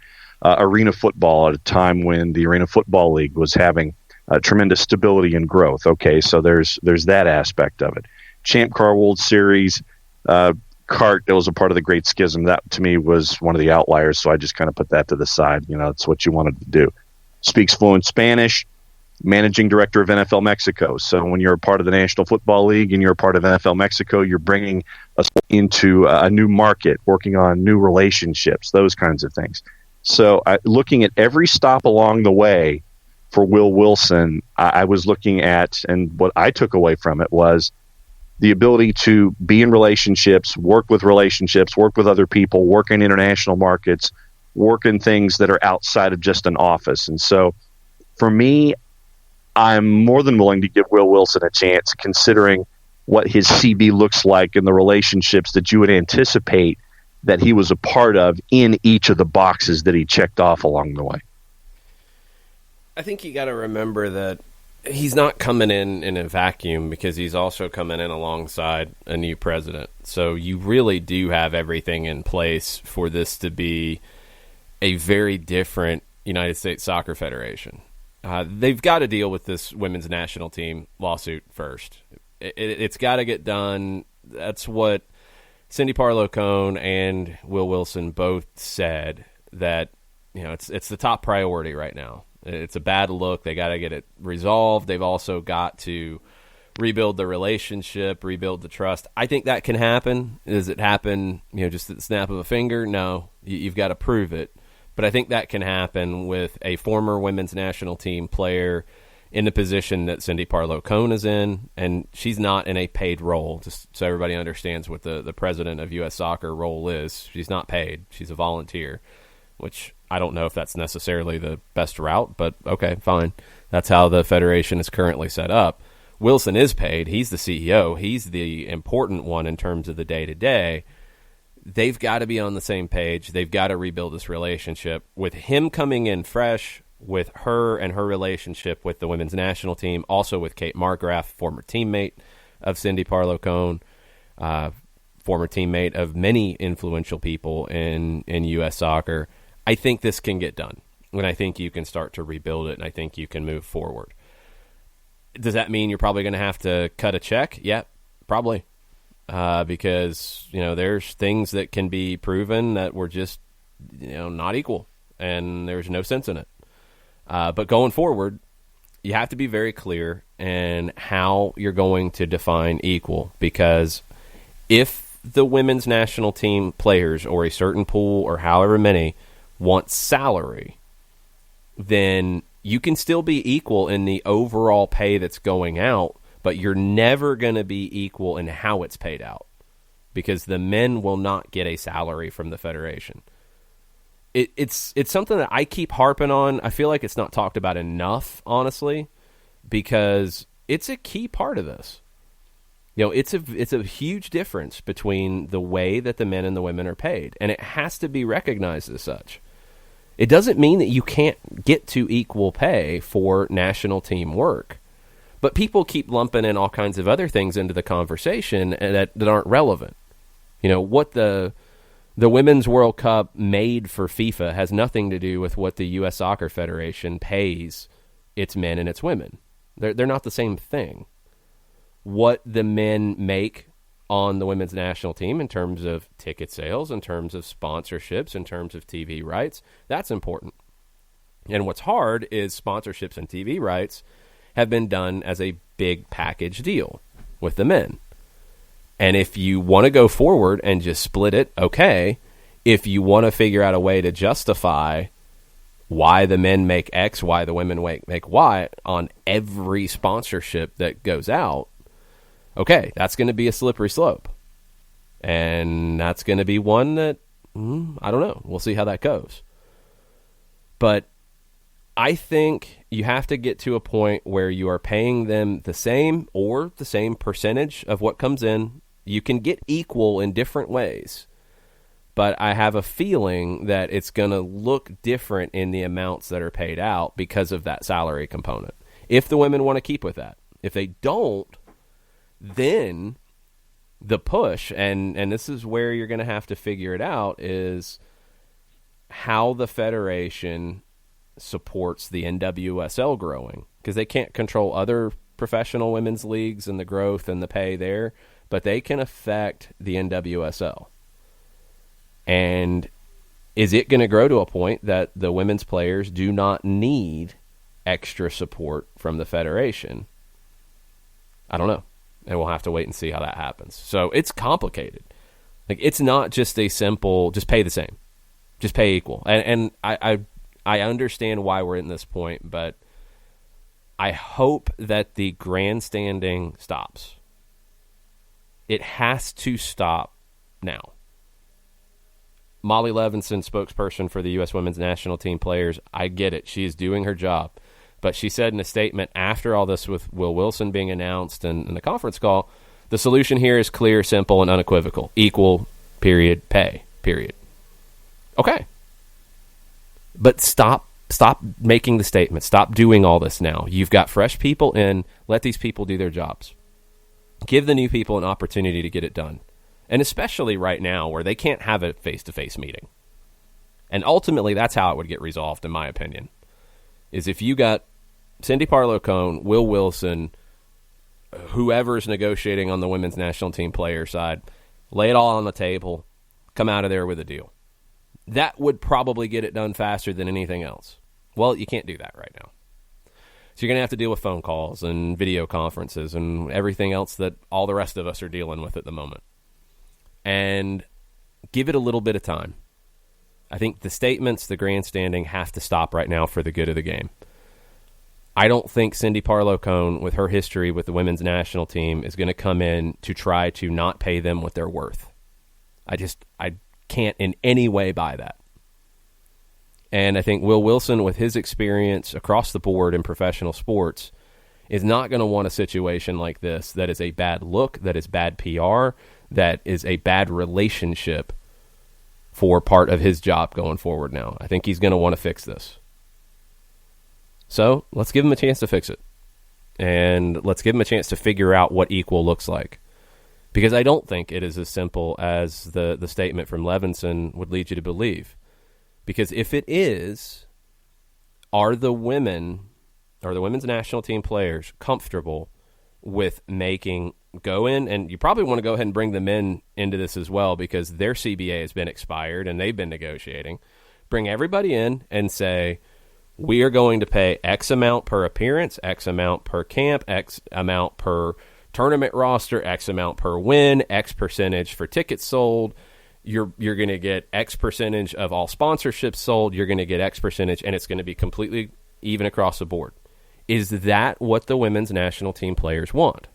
Arena football at a time when the Arena Football League was having tremendous stability and growth. Okay, so there's that aspect of it. Champ Car World Series, CART, that was a part of the Great Schism. That, to me, was one of the outliers, so I just kind of put that to the side. That's what you wanted to do. Speaks fluent Spanish, managing director of NFL Mexico. So when you're a part of the National Football League and you're a part of NFL Mexico, you're bringing us into a new market, working on new relationships, those kinds of things. So looking at every stop along the way for Will Wilson, I was looking at, and what I took away from it was the ability to be in relationships, work with other people, work in international markets, work in things that are outside of just an office. And so for me, I'm more than willing to give Will Wilson a chance, considering what his CV looks like and the relationships that you would anticipate that he was a part of in each of the boxes that he checked off along the way. I think you got to remember that he's not coming in a vacuum because he's also coming in alongside a new president. So you really do have everything in place for this to be a very different United States Soccer Federation. They've got to deal with this women's national team lawsuit first. It's got to get done. That's what Cindy Parlow-Cone and Will Wilson both said, that it's the top priority right now. It's a bad look. They got to get it resolved. They've also got to rebuild the relationship, rebuild the trust. I think that can happen. Does it happen, just at the snap of a finger? No. You've got to prove it. But I think that can happen with a former women's national team player in the position that Cindy Parlow-Cone is in, and she's not in a paid role, just so everybody understands what the president of U.S. Soccer role is. She's not paid. She's a volunteer, which I don't know if that's necessarily the best route, but okay, fine. That's how the federation is currently set up. Wilson is paid. He's the CEO. He's the important one in terms of the day-to-day. They've got to be on the same page. They've got to rebuild this relationship. With him coming in fresh, with her and her relationship with the women's national team, also with Kate Markgraf, former teammate of Cindy Parlow-Cone, former teammate of many influential people in U.S. soccer, I think this can get done. And I think you can start to rebuild it, and I think you can move forward. Does that mean you're probably going to have to cut a check? Yeah, probably. Because, there's things that can be proven that were just, not equal, and there's no sense in it. But going forward, you have to be very clear in how you're going to define equal, because if the women's national team players or a certain pool or however many want salary, then you can still be equal in the overall pay that's going out, but you're never going to be equal in how it's paid out, because the men will not get a salary from the federation. It's something that I keep harping on. I feel like it's not talked about enough, honestly, because it's a key part of this. It's a huge difference between the way that the men and the women are paid, and it has to be recognized as such. It doesn't mean that you can't get to equal pay for national team work, but people keep lumping in all kinds of other things into the conversation that aren't relevant. What the Women's World Cup made for FIFA has nothing to do with what the U.S. Soccer Federation pays its men and its women. They're not the same thing. What the men make on the women's national team in terms of ticket sales, in terms of sponsorships, in terms of TV rights, that's important. And what's hard is sponsorships and TV rights have been done as a big package deal with the men. And if you want to go forward and just split it, okay. If you want to figure out a way to justify why the men make X, why the women make Y on every sponsorship that goes out, okay, that's going to be a slippery slope. And that's going to be one that, I don't know. We'll see how that goes. But I think you have to get to a point where you are paying them the same or the same percentage of what comes in. You can get equal in different ways. But I have a feeling that it's going to look different in the amounts that are paid out because of that salary component. If the women want to keep with that. If they don't, then the push, and this is where you're going to have to figure it out, is how the federation supports the NWSL growing, because they can't control other professional women's leagues and the growth and the pay there, but they can affect the NWSL. And is it going to grow to a point that the women's players do not need extra support from the federation? I don't know. And we'll have to wait and see how that happens. So it's complicated. Like, it's not just a simple, just pay the same. Just pay equal. And I understand why we're in this point, but I hope that the grandstanding stops. It has to stop now. Molly Levinson, spokesperson for the U.S. women's national team players, I get it. She is doing her job. But she said in a statement after all this with Will Wilson being announced and the conference call, the solution here is clear, simple, and unequivocal. Equal, period, pay, period. Okay. But stop Stop making the statement. Stop doing all this now. You've got fresh people in. Let these people do their jobs. Give the new people an opportunity to get it done. And especially right now where they can't have a face-to-face meeting. And ultimately, that's how it would get resolved, in my opinion, is if you got Cindy Parlow-Cone, Will Wilson, whoever's negotiating on the women's national team player side, lay it all on the table, come out of there with a deal. That would probably get it done faster than anything else. Well, you can't do that right now. So you're going to have to deal with phone calls and video conferences and everything else that all the rest of us are dealing with at the moment. And give it a little bit of time. I think the statements, the grandstanding have to stop right now for the good of the game. I don't think Cindy Parlow-Cone, with her history with the women's national team, is going to come in to try to not pay them what they're worth. I can't in any way buy that. And I think Will Wilson, with his experience across the board in professional sports, is not going to want a situation like this that is a bad look, that is bad PR, that is a bad relationship for part of his job going forward now. I think he's going to want to fix this. So let's give him a chance to fix it. And let's give him a chance to figure out what equal looks like. Because I don't think it is as simple as the statement from Levinson would lead you to believe. Because if it is, are the women's national team players comfortable with making go in? And you probably want to go ahead and bring the men into this as well, because their CBA has been expired and they've been negotiating. Bring everybody in and say, we are going to pay X amount per appearance, X amount per camp, X amount per tournament roster, X amount per win, X percentage for tickets sold. You're going to get X percentage of all sponsorships sold. You're going to get X percentage, and it's going to be completely even across the board. Is that what the women's national team players want?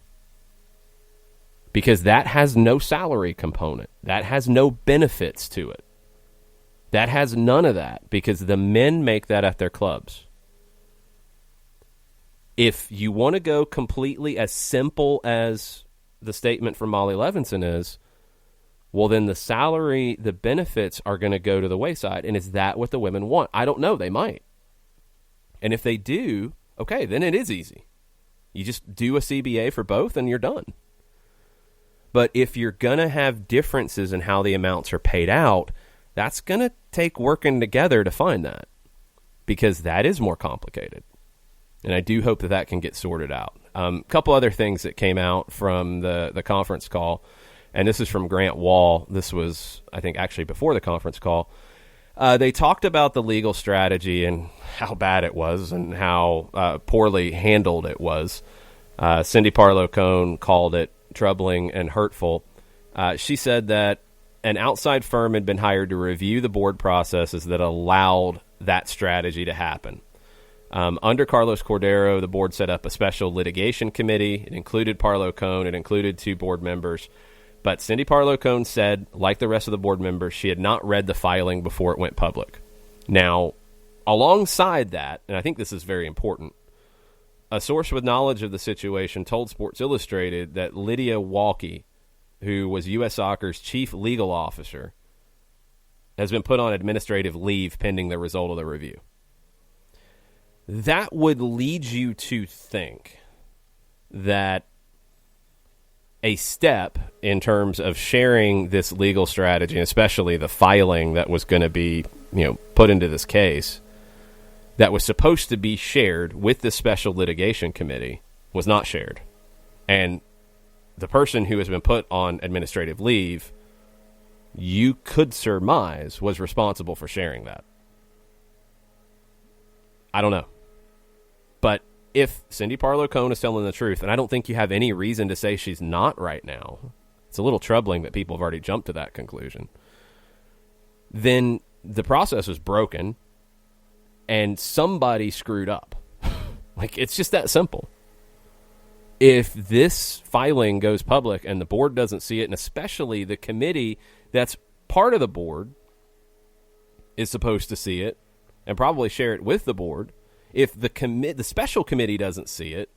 Because that has no salary component. That has no benefits to it. That has none of that, because the men make that at their clubs. If you want to go completely as simple as the statement from Molly Levinson is, well, then the salary, the benefits are going to go to the wayside. And is that what the women want? I don't know. They might. And if they do, okay, then it is easy. You just do a CBA for both and you're done. But if you're going to have differences in how the amounts are paid out, that's going to take working together to find that, because that is more complicated. And I do hope that that can get sorted out. A couple other things that came out from the conference call, and this is from Grant Wall. This was, I think, actually before the conference call. They talked about the legal strategy and how bad it was and how poorly handled it was. Cindy Parlow-Cone called it troubling and hurtful. She said that an outside firm had been hired to review the board processes that allowed that strategy to happen. Under Carlos Cordero, the board set up a special litigation committee. It included Parlow-Cone. It included 2 board members. But Cindy Parlow-Cone said, like the rest of the board members, she had not read the filing before it went public. Now, alongside that, and I think this is very important, a source with knowledge of the situation told Sports Illustrated that Lydia Walke, who was U.S. Soccer's chief legal officer, has been put on administrative leave pending the result of the review. That would lead you to think that a step in terms of sharing this legal strategy, and especially the filing that was going to be, put into this case, that was supposed to be shared with the special litigation committee, was not shared. And the person who has been put on administrative leave, you could surmise, was responsible for sharing that. I don't know. But if Cindy Parlow-Cone is telling the truth, and I don't think you have any reason to say she's not right now, it's a little troubling that people have already jumped to that conclusion, then the process was broken and somebody screwed up. Like, it's just that simple. If this filing goes public and the board doesn't see it, and especially the committee that's part of the board is supposed to see it and probably share it with the board, if the special committee doesn't see it,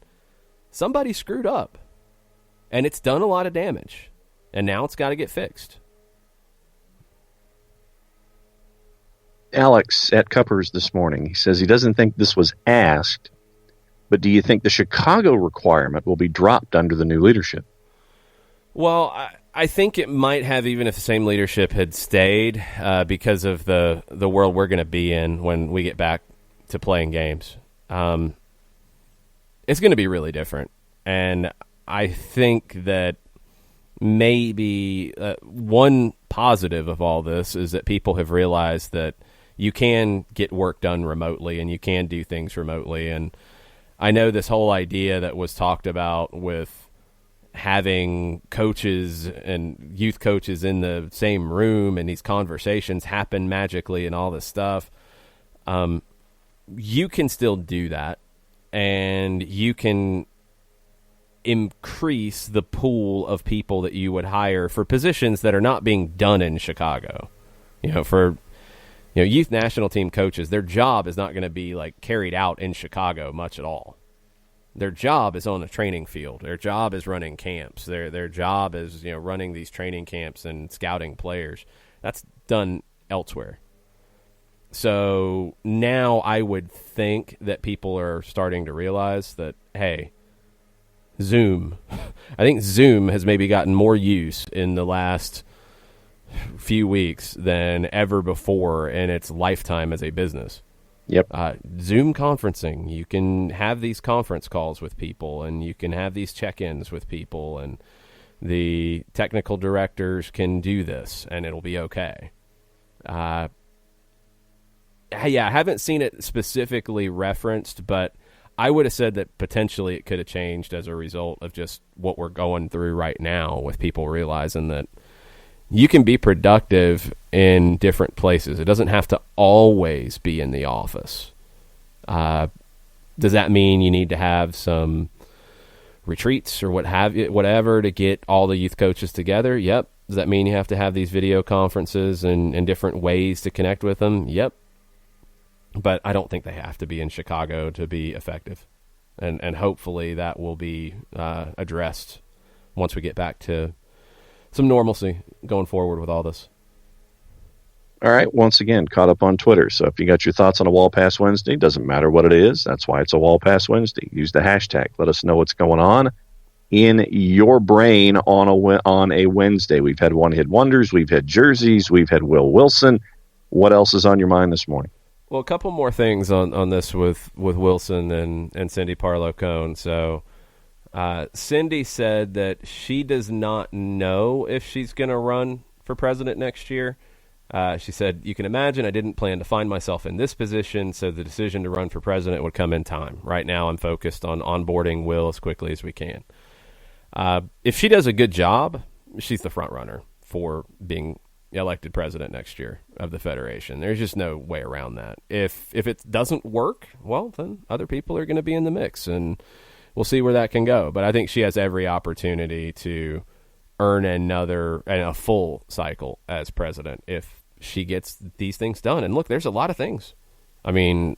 somebody screwed up. And it's done a lot of damage. And now it's got to get fixed. Alex at Cuppers this morning. He says he doesn't think this was asked, but do you think the Chicago requirement will be dropped under the new leadership? Well, I think it might have, even if the same leadership had stayed, because of the world we're going to be in when we get back to playing games. It's going to be really different. And I think that maybe one positive of all this is that people have realized that you can get work done remotely and you can do things remotely. And I know this whole idea that was talked about with having coaches and youth coaches in the same room and these conversations happen magically and all this stuff. You can still do that, and you can increase the pool of people that you would hire for positions that are not being done in Chicago. For youth national team coaches, their job is not going to be like carried out in Chicago much at all. Their job is on a training field. Their job is running camps. Their job is running these training camps and scouting players. That's done elsewhere. So now I would think that people are starting to realize that, hey, Zoom. I think Zoom has maybe gotten more use in the last few weeks than ever before in its lifetime as a business. Yep. Zoom conferencing. You can have these conference calls with people, and you can have these check-ins with people, and the technical directors can do this, and it'll be okay. I haven't seen it specifically referenced, but I would have said that potentially it could have changed as a result of just what we're going through right now with people realizing that you can be productive in different places. It doesn't have to always be in the office. Does that mean you need to have some retreats or whatever to get all the youth coaches together? Yep. Does that mean you have to have these video conferences and different ways to connect with them? Yep. But I don't think they have to be in Chicago to be effective. And hopefully that will be addressed once we get back to some normalcy going forward with all this. All right. Once again, caught up on Twitter. So if you got your thoughts on a Wall Pass Wednesday, doesn't matter what it is. That's why it's a Wall Pass Wednesday. Use the hashtag. Let us know what's going on in your brain on a Wednesday. We've had one-hit wonders. We've had jerseys. We've had Will Wilson. What else is on your mind this morning? Well, a couple more things on this with Wilson and Cindy Parlow-Cone. So Cindy said that she does not know if she's going to run for president next year. She said, "You can imagine I didn't plan to find myself in this position, so the decision to run for president would come in time. Right now I'm focused on onboarding Will as quickly as we can." If she does a good job, she's the front runner for being elected president next year of the Federation. There's just no way around that. If it doesn't work, well, then other people are going to be in the mix, and we'll see where that can go. But I think she has every opportunity to earn a full cycle as president if she gets these things done. And look, there's a lot of things. I mean,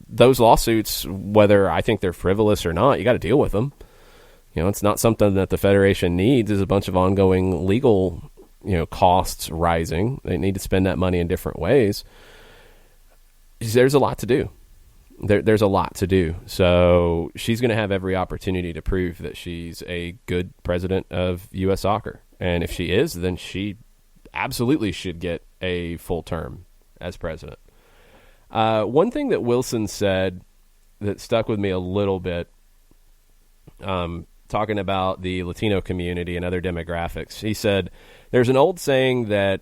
those lawsuits, whether I think they're frivolous or not, you got to deal with them. It's not something that the Federation needs is a bunch of ongoing legal costs rising. They need to spend that money in different ways. There's a lot to do. There's a lot to do. So she's going to have every opportunity to prove that she's a good president of U.S. soccer. And if she is, then she absolutely should get a full term as president. One thing that Wilson said that stuck with me a little bit, talking about the Latino community and other demographics, he said, "There's an old saying that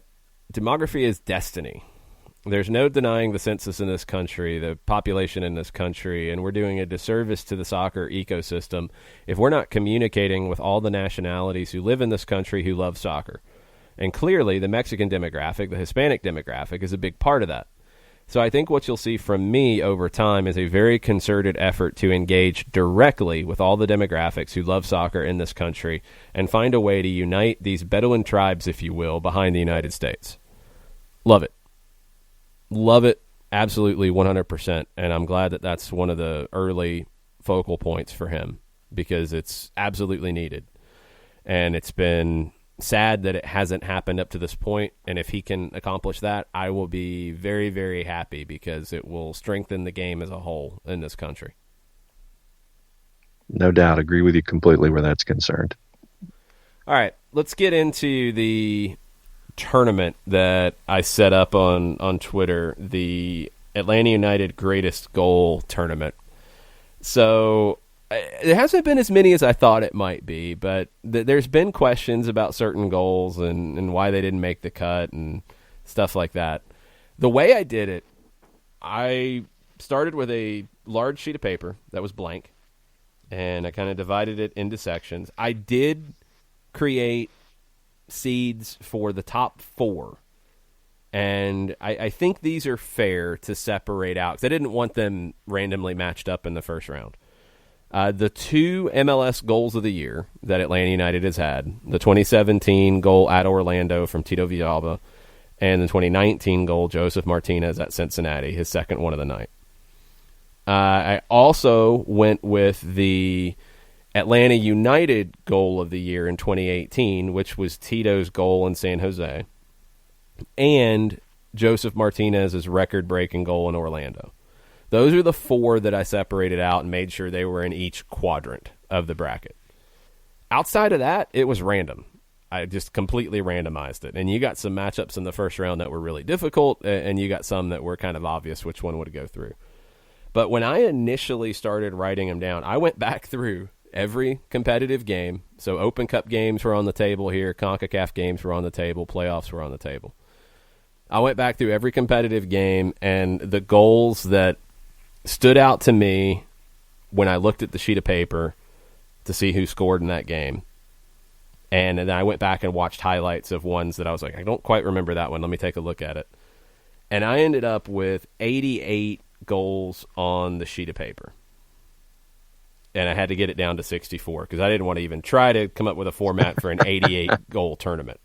demography is destiny. There's no denying the census in this country, the population in this country, and we're doing a disservice to the soccer ecosystem if we're not communicating with all the nationalities who live in this country who love soccer. And clearly, the Mexican demographic, the Hispanic demographic, is a big part of that. So I think what you'll see from me over time is a very concerted effort to engage directly with all the demographics who love soccer in this country and find a way to unite these Bedouin tribes, if you will, behind the United States." Love it. Love it. Absolutely 100%. And I'm glad that that's one of the early focal points for him because it's absolutely needed. And it's been sad that it hasn't happened up to this point, and if he can accomplish that, I will be very, very happy because it will strengthen the game as a whole in this country. No doubt. Agree with you completely where that's concerned. All right, let's get into the tournament that I set up on Twitter, the Atlanta United Greatest Goal Tournament. So it hasn't been as many as I thought it might be, but there's been questions about certain goals and why they didn't make the cut and stuff like that. The way I did it, I started with a large sheet of paper that was blank, and I kind of divided it into sections. I did create seeds for the top 4, and I think these are fair to separate out because I didn't want them randomly matched up in the first round. The 2 MLS goals of the year that Atlanta United has had, the 2017 goal at Orlando from Tito Villalba and the 2019 goal, Joseph Martinez at Cincinnati, his second one of the night. I also went with the Atlanta United goal of the year in 2018, which was Tito's goal in San Jose, and Joseph Martinez's record-breaking goal in Orlando. Those are the 4 that I separated out and made sure they were in each quadrant of the bracket. Outside of that, it was random. I just completely randomized it. And you got some matchups in the first round that were really difficult, and you got some that were kind of obvious which one would go through. But when I initially started writing them down, I went back through every competitive game. So Open Cup games were on the table here, CONCACAF games were on the table, playoffs were on the table. I went back through every competitive game, and the goals that stood out to me when I looked at the sheet of paper to see who scored in that game. And then I went back and watched highlights of ones that I was like, I don't quite remember that one. Let me take a look at it. And I ended up with 88 goals on the sheet of paper. And I had to get it down to 64 because I didn't want to even try to come up with a format for an 88 goal tournament.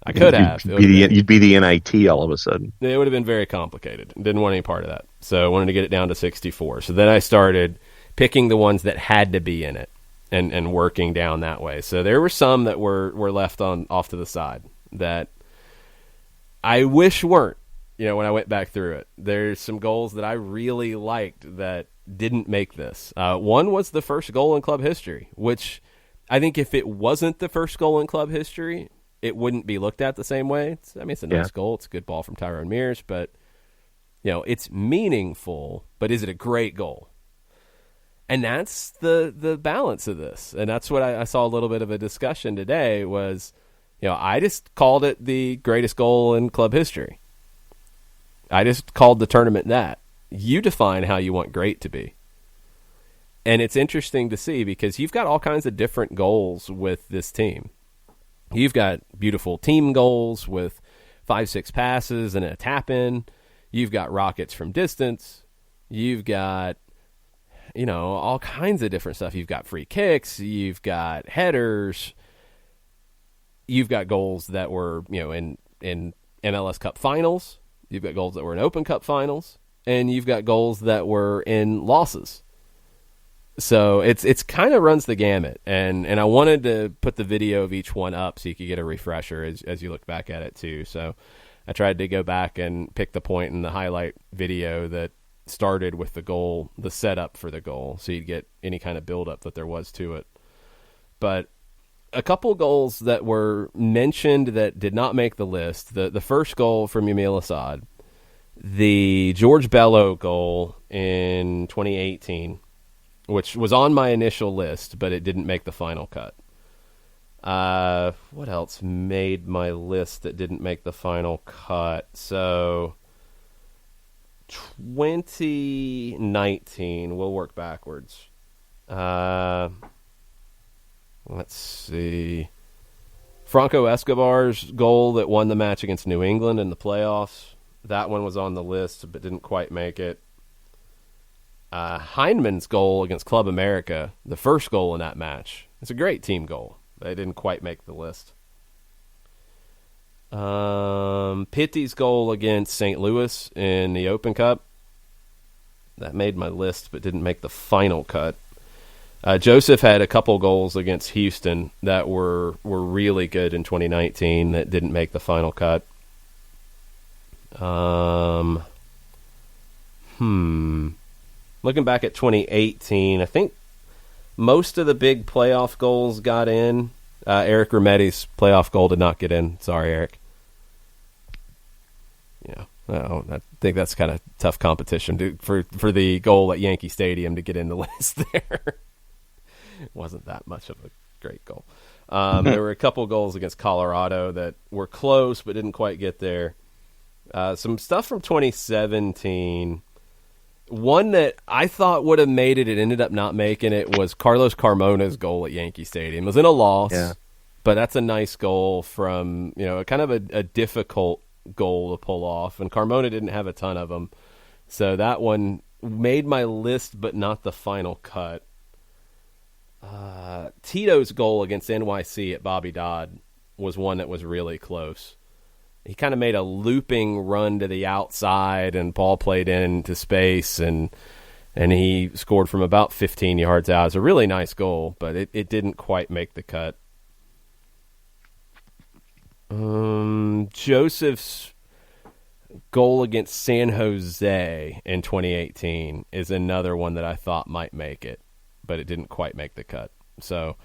I could have. You'd be the NIT all of a sudden. It would have been very complicated. Didn't want any part of that. So I wanted to get it down to 64. So then I started picking the ones that had to be in it and working down that way. So there were some that were left off to the side that I wish weren't, when I went back through it. There's some goals that I really liked that didn't make this. One was the first goal in club history, which I think if it wasn't the first goal in club history, it wouldn't be looked at the same way. It's a nice goal. It's a good ball from Tyrone Mears, but it's meaningful. But is it a great goal? And that's the balance of this. And that's what I saw a little bit of a discussion today was, I just called it the greatest goal in club history. I just called the tournament that. You define how you want great to be. And it's interesting to see because you've got all kinds of different goals with this team. You've got beautiful team goals with 5-6 passes and a tap-in. You've got rockets from distance. You've got, all kinds of different stuff. You've got free kicks. You've got headers. You've got goals that were, in MLS Cup finals. You've got goals that were in Open Cup finals. And you've got goals that were in losses. So it's kind of runs the gamut, and I wanted to put the video of each one up so you could get a refresher as you look back at it too. So I tried to go back and pick the point in the highlight video that started with the goal, the setup for the goal, so you'd get any kind of build-up that there was to it. But a couple goals that were mentioned that did not make the list, the first goal from Yamil Assad, the George Bello goal in 2018, which was on my initial list, but it didn't make the final cut. What else made my list that didn't make the final cut? So 2019, we'll work backwards. Let's see. Franco Escobar's goal that won the match against New England in the playoffs. That one was on the list, but didn't quite make it. Heineman's goal against Club America, the first goal in that match. It's a great team goal. They didn't quite make the list. Pitty's goal against St. Louis in the Open Cup. That made my list, but didn't make the final cut. Joseph had a couple goals against Houston that were really good in 2019 that didn't make the final cut. Looking back at 2018, I think most of the big playoff goals got in. Eric Remetti's playoff goal did not get in. Sorry, Eric. I think that's kind of tough competition for the goal at Yankee Stadium to get in the list there. It wasn't that much of a great goal. There were a couple goals against Colorado that were close but didn't quite get there. Some stuff from 2017. One that I thought would have made it ended up not making it was Carlos Carmona's goal at Yankee Stadium. It was in a loss, but that's a nice goal from, kind of a difficult goal to pull off. And Carmona didn't have a ton of them. So that one made my list, but not the final cut. Tito's goal against NYC at Bobby Dodd was one that was really close. He kind of made a looping run to the outside and ball played into space, and he scored from about 15 yards out. It's a really nice goal, but it didn't quite make the cut. Joseph's goal against San Jose in 2018 is another one that I thought might make it, but it didn't quite make the cut. So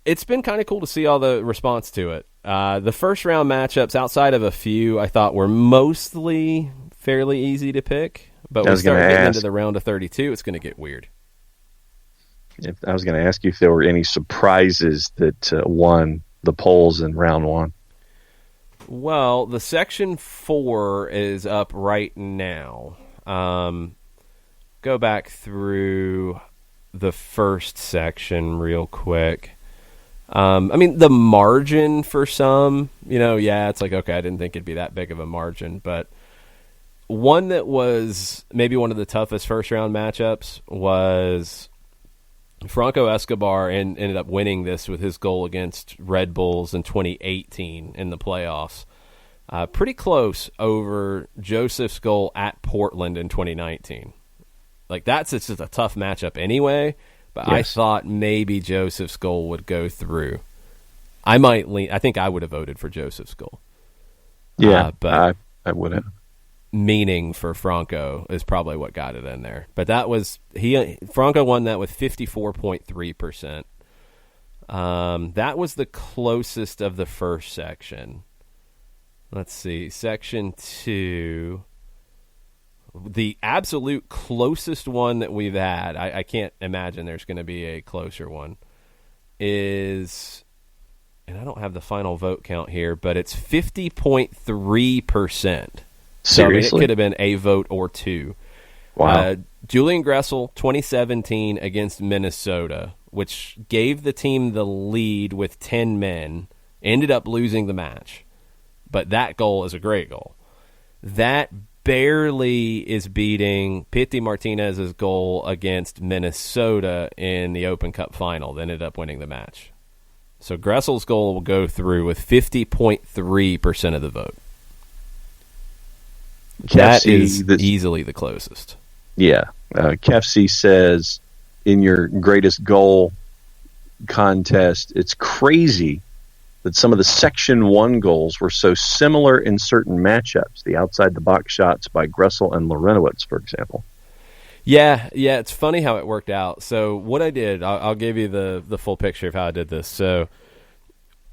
it's been kind of cool to see all the response to it. The first round matchups, outside of a few, I thought were mostly fairly easy to pick. But when we start getting into the round of 32, it's going to get weird. I was going to ask you if there were any surprises that won the polls in round one. Well, the Section 4 is up right now. Go back through the first section real quick. The margin for some, it's like, okay, I didn't think it'd be that big of a margin, but one that was maybe one of the toughest first-round matchups was Franco Escobar ended up winning this with his goal against Red Bulls in 2018 in the playoffs. Pretty close over Joseph's goal at Portland in 2019. Like, it's just a tough matchup anyway. But yes. I thought maybe Joseph's goal would go through. I think I would have voted for Joseph's goal. Yeah, but I would have. Meaning for Franco is probably what got it in there. But that was Franco won that with 54.3%. That was the closest of the first section. Let's see, Section 2. The absolute closest one that we've had, I can't imagine there's going to be a closer one, is, and I don't have the final vote count here, but it's 50.3%. So it could have been a vote or two. Wow. Julian Gressel, 2017 against Minnesota, which gave the team the lead with 10 men, ended up losing the match. But that goal is a great goal. That barely is beating Pity Martinez's goal against Minnesota in the Open Cup final. They ended up winning the match. So Gressel's goal will go through with 50.3% of the vote. That is easily the closest. Yeah. Kefsi says, in your greatest goal contest, it's crazy that some of the Section 1 goals were so similar in certain matchups. The outside-the-box shots by Gressel and Lorenowitz, for example. Yeah, it's funny how it worked out. So what I did, I'll give you the full picture of how I did this. So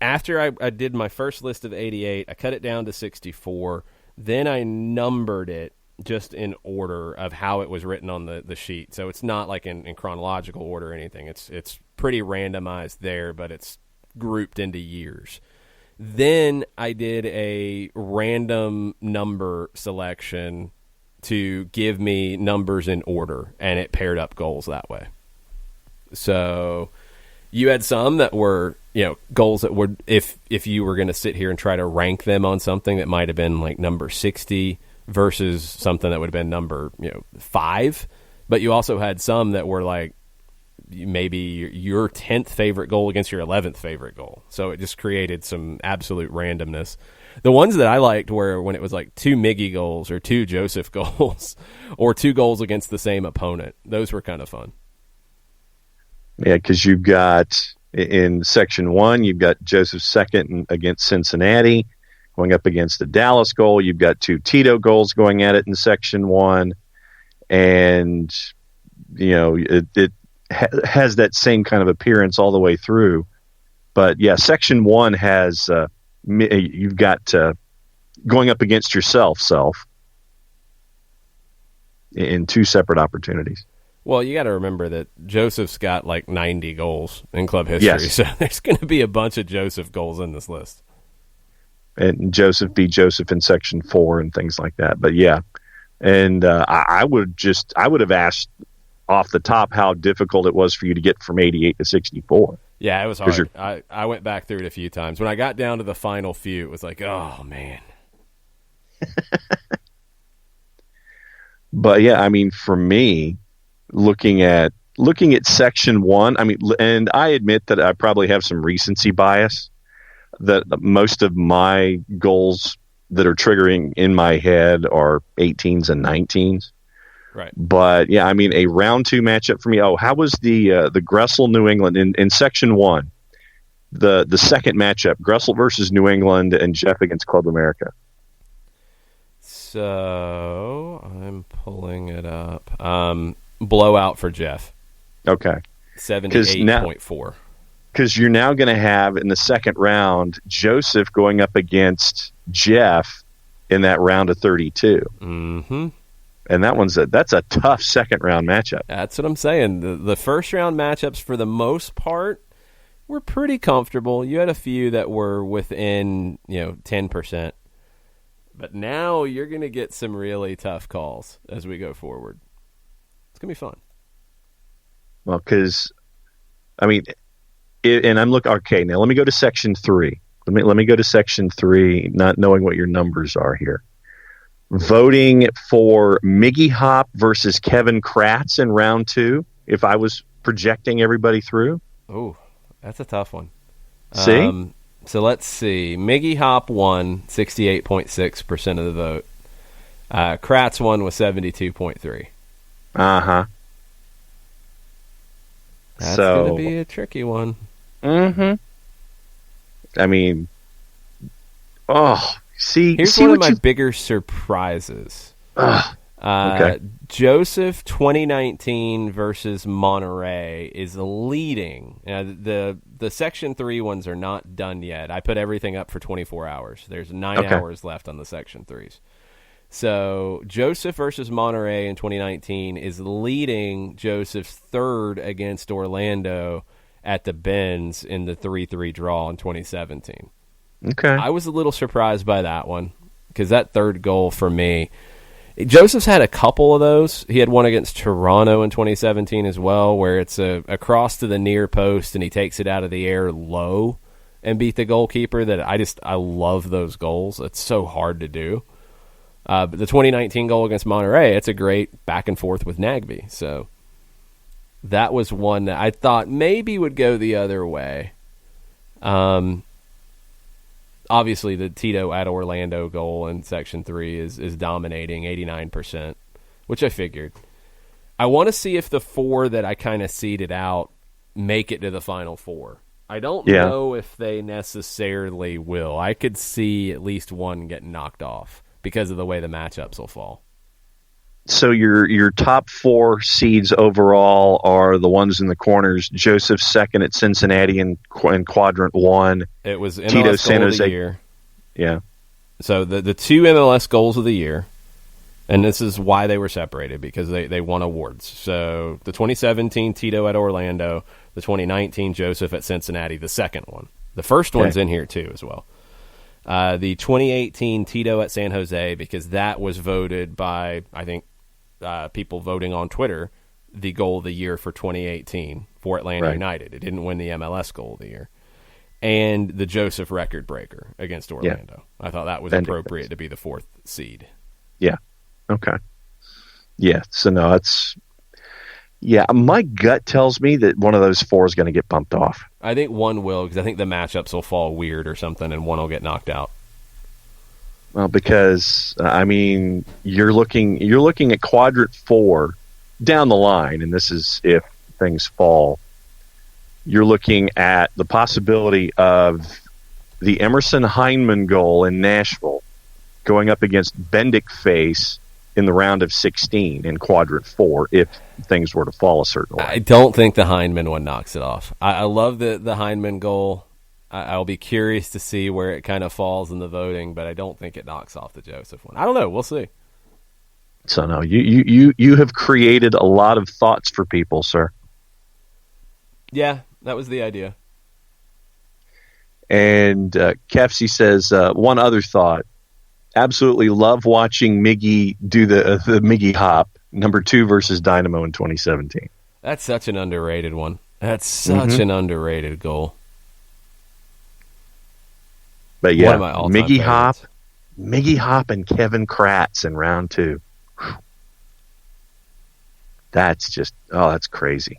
after I did my first list of 88, I cut it down to 64. Then I numbered it just in order of how it was written on the sheet. So it's not like in chronological order or anything. It's pretty randomized there, but it's grouped into years. Then I did a random number selection to give me numbers in order, and it paired up goals that way. So you had some that were, goals that would, if you were going to sit here and try to rank them on something, that might have been like number 60 versus something that would have been number 5. But you also had some that were like maybe your 10th favorite goal against your 11th favorite goal. So it just created some absolute randomness. The ones that I liked were when it was like 2 Miggy goals or 2 Joseph goals or 2 goals against the same opponent. Those were kind of fun. Yeah, because you've got in Section 1, you've got Joseph second against Cincinnati going up against the Dallas goal. You've got 2 Tito goals going at it in Section 1. And, it has that same kind of appearance all the way through. But, yeah, Section 1 has, you've got going up against yourself in 2 separate opportunities. Well, you got to remember that Joseph's got like 90 goals in club history, Yes. so there's going to be a bunch of Joseph goals in this list. And Joseph beat Joseph in Section 4 and things like that. But yeah, and I would have asked off the top how difficult it was for you to get from 88 to 64. Yeah, it was hard. I went back through it a few times. When I got down to the final few, it was like, oh man. But yeah, I mean, for me, looking at Section 1, I mean, and I admit that I probably have some recency bias, that most of my goals that are triggering in my head are 18s and 19s. Right. But yeah, I mean, a round 2 matchup for me. Oh, how was the Gressel New England in Section 1? The second matchup, Gressel versus New England and Jeff against Club America. So I'm pulling it up. Blowout for Jeff. Okay. 78.4. Because you're now going to have in the second round Joseph going up against Jeff in that round of 32. Mm-hmm. And that's a tough second round matchup. That's what I'm saying. The first round matchups, for the most part, were pretty comfortable. You had a few that were within 10%. But now you're going to get some really tough calls as we go forward. It's going to be fun. Well, because, I mean, and I'm looking, okay, now let me go to Section 3. Let me go to Section 3, not knowing what your numbers are here. Voting for Miggy Hop versus Kevin Kratz in round 2, if I was projecting everybody through. Oh, that's a tough one. See? So let's see. Miggy Hop won 68.6% of the vote. Kratz won with 72.3%. Uh-huh. That's going to be a tricky one. Mm-hmm. I mean, here's one of my bigger surprises. Okay. Joseph 2019 versus Monterey is leading. The Section 3 ones are not done yet. I put everything up for 24 hours. There's 9 hours left on the Section 3s. So Joseph versus Monterey in 2019 is leading Joseph's third against Orlando at the Benz in the 3-3 draw in 2017. Okay. I was a little surprised by that one because that third goal for me, Joseph's had a couple of those. He had one against Toronto in 2017 as well, where it's a cross to the near post and he takes it out of the air low and beat the goalkeeper. I love those goals. It's so hard to do. But the 2019 goal against Monterey, it's a great back and forth with Nagby. So that was one that I thought maybe would go the other way. Obviously, the Tito at Orlando goal in Section 3 is dominating, 89%, which I figured. I want to see if the 4 that I kind of seeded out make it to the Final 4. I don't know if they necessarily will. I could see at least one getting knocked off because of the way the matchups will fall. So your top 4 seeds overall are the ones in the corners. Joseph second at Cincinnati in quadrant 1. It was MLS Tito goal San of Jose. the year. Yeah. So the 2 MLS goals of the year, and this is why they were separated, because they won awards. So the 2017 Tito at Orlando, the 2019 Joseph at Cincinnati, the second one. The first one's in here too as well. The 2018 Tito at San Jose, because that was voted by, I think, people voting on Twitter, the goal of the year for 2018 for Atlanta United. It didn't win the MLS goal of the year. And the Joseph record breaker against Orlando. Yeah. I thought that was appropriate to be the 4th seed. Yeah. Okay. Yeah. So no, my gut tells me that one of those 4 is going to get bumped off. I think one will, because I think the matchups will fall weird or something, and one will get knocked out. Well, because I mean, you're looking at quadrant 4 down the line, and this is if things fall you're looking at the possibility of the Emerson Heineman goal in Nashville going up against Bendick Face in the round of 16 in quadrant 4 if things were to fall a certain way. I don't think the Heineman one knocks it off. I love the Heineman goal. I'll be curious to see where it kind of falls in the voting, but I don't think it knocks off the Joseph one. I don't know. We'll see. So no, you have created a lot of thoughts for people, sir. Yeah, that was the idea. And Kefsey says, one other thought. Absolutely love watching Miggy do the Miggy hop, number 2 versus Dynamo in 2017. That's such an underrated one. That's such an underrated goal. But yeah, Miggy Hop and Kevin Kratz in round 2. That's just, that's crazy.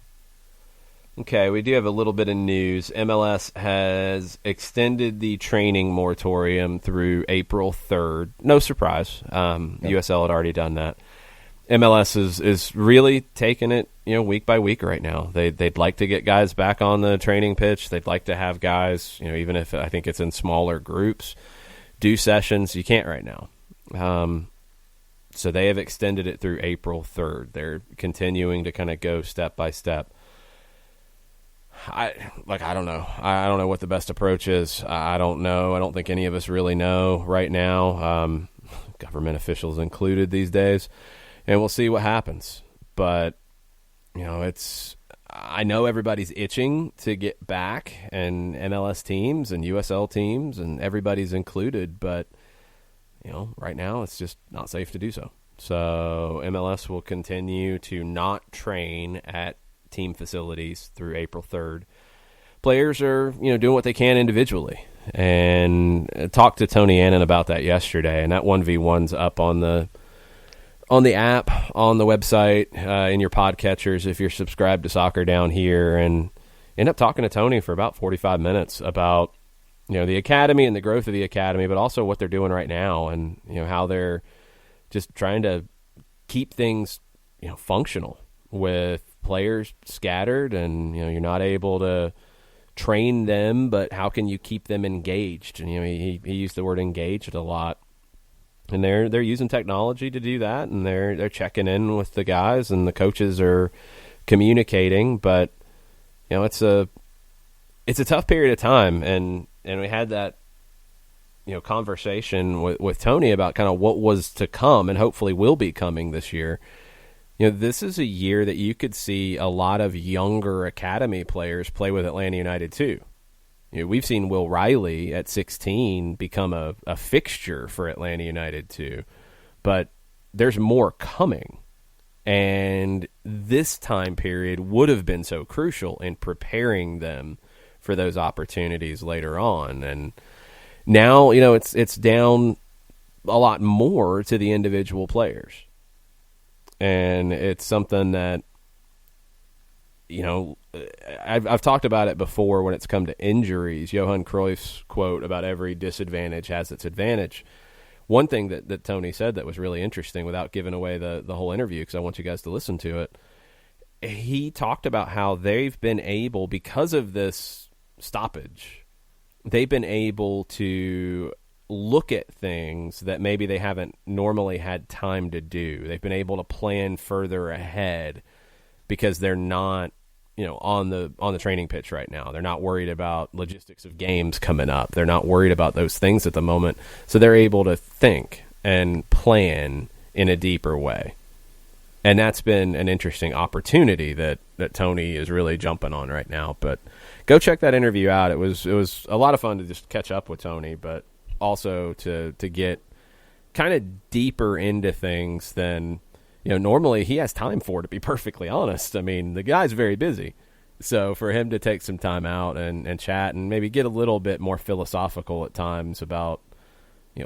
Okay, we do have a little bit of news. MLS has extended the training moratorium through April 3rd. No surprise. USL had already done that. MLS is really taking it, week by week right now. They'd like to get guys back on the training pitch. They'd like to have guys, even if I think it's in smaller groups, do sessions. You can't right now. So they have extended it through April 3rd. They're continuing to kind of go step by step. I don't know. I don't know what the best approach is. I don't know. I don't think any of us really know right now. Government officials included these days. And we'll see what happens. But, I know everybody's itching to get back, and MLS teams and USL teams and everybody's included. But, right now it's just not safe to do so. So MLS will continue to not train at team facilities through April 3rd. Players are, doing what they can individually. And talked to Tony Annan about that yesterday, and that 1v1's up on the app, on the website, in your podcatchers if you're subscribed to Soccer Down Here, and end up talking to Tony for about 45 minutes about, the academy and the growth of the academy, but also what they're doing right now and, how they're just trying to keep things, functional with players scattered, and you're not able to train them, but how can you keep them engaged? And he used the word engaged a lot, and they're using technology to do that, and they're checking in with the guys, and the coaches are communicating. But it's a tough period of time, and we had that conversation with Tony about kind of what was to come and hopefully will be coming this year. This is a year that you could see a lot of younger academy players play with Atlanta United too. We've seen Will Riley at 16 become a fixture for Atlanta United too. But there's more coming. And this time period would have been so crucial in preparing them for those opportunities later on. And now, it's down a lot more to the individual players. And it's something that, I've talked about it before when it's come to injuries. Johan Cruyff's quote about every disadvantage has its advantage. One thing that Tony said that was really interesting, without giving away the whole interview, because I want you guys to listen to it, he talked about how they've been able, because of this stoppage, they've been able to look at things that maybe they haven't normally had time to do. They've been able to plan further ahead because they're not, on the training pitch right now. They're not worried about logistics of games coming up. They're not worried about those things at the moment. So they're able to think and plan in a deeper way. And that's been an interesting opportunity that Tony is really jumping on right now. But go check that interview out. It was a lot of fun to just catch up with Tony, but also to get kind of deeper into things than normally he has time for, to be perfectly honest. I mean, the guy's very busy. So for him to take some time out and chat and maybe get a little bit more philosophical at times about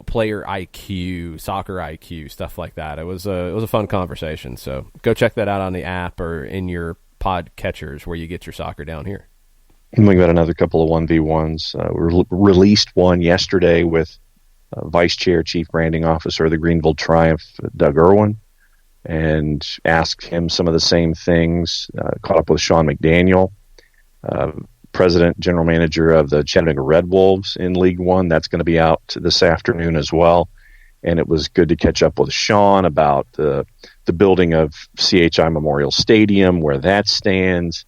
player IQ, soccer IQ, stuff like that. It was a fun conversation. So go check that out on the app or in your pod catchers where you get your Soccer Down Here. And we got another couple of 1v1s. We released one yesterday with Vice Chair, Chief Branding Officer of the Greenville Triumph, Doug Irwin, and asked him some of the same things. Caught up with Sean McDaniel. president, general manager of the Chattanooga Red Wolves in League One. That's going to be out this afternoon as well. And it was good to catch up with Sean about the building of CHI Memorial Stadium, where that stands,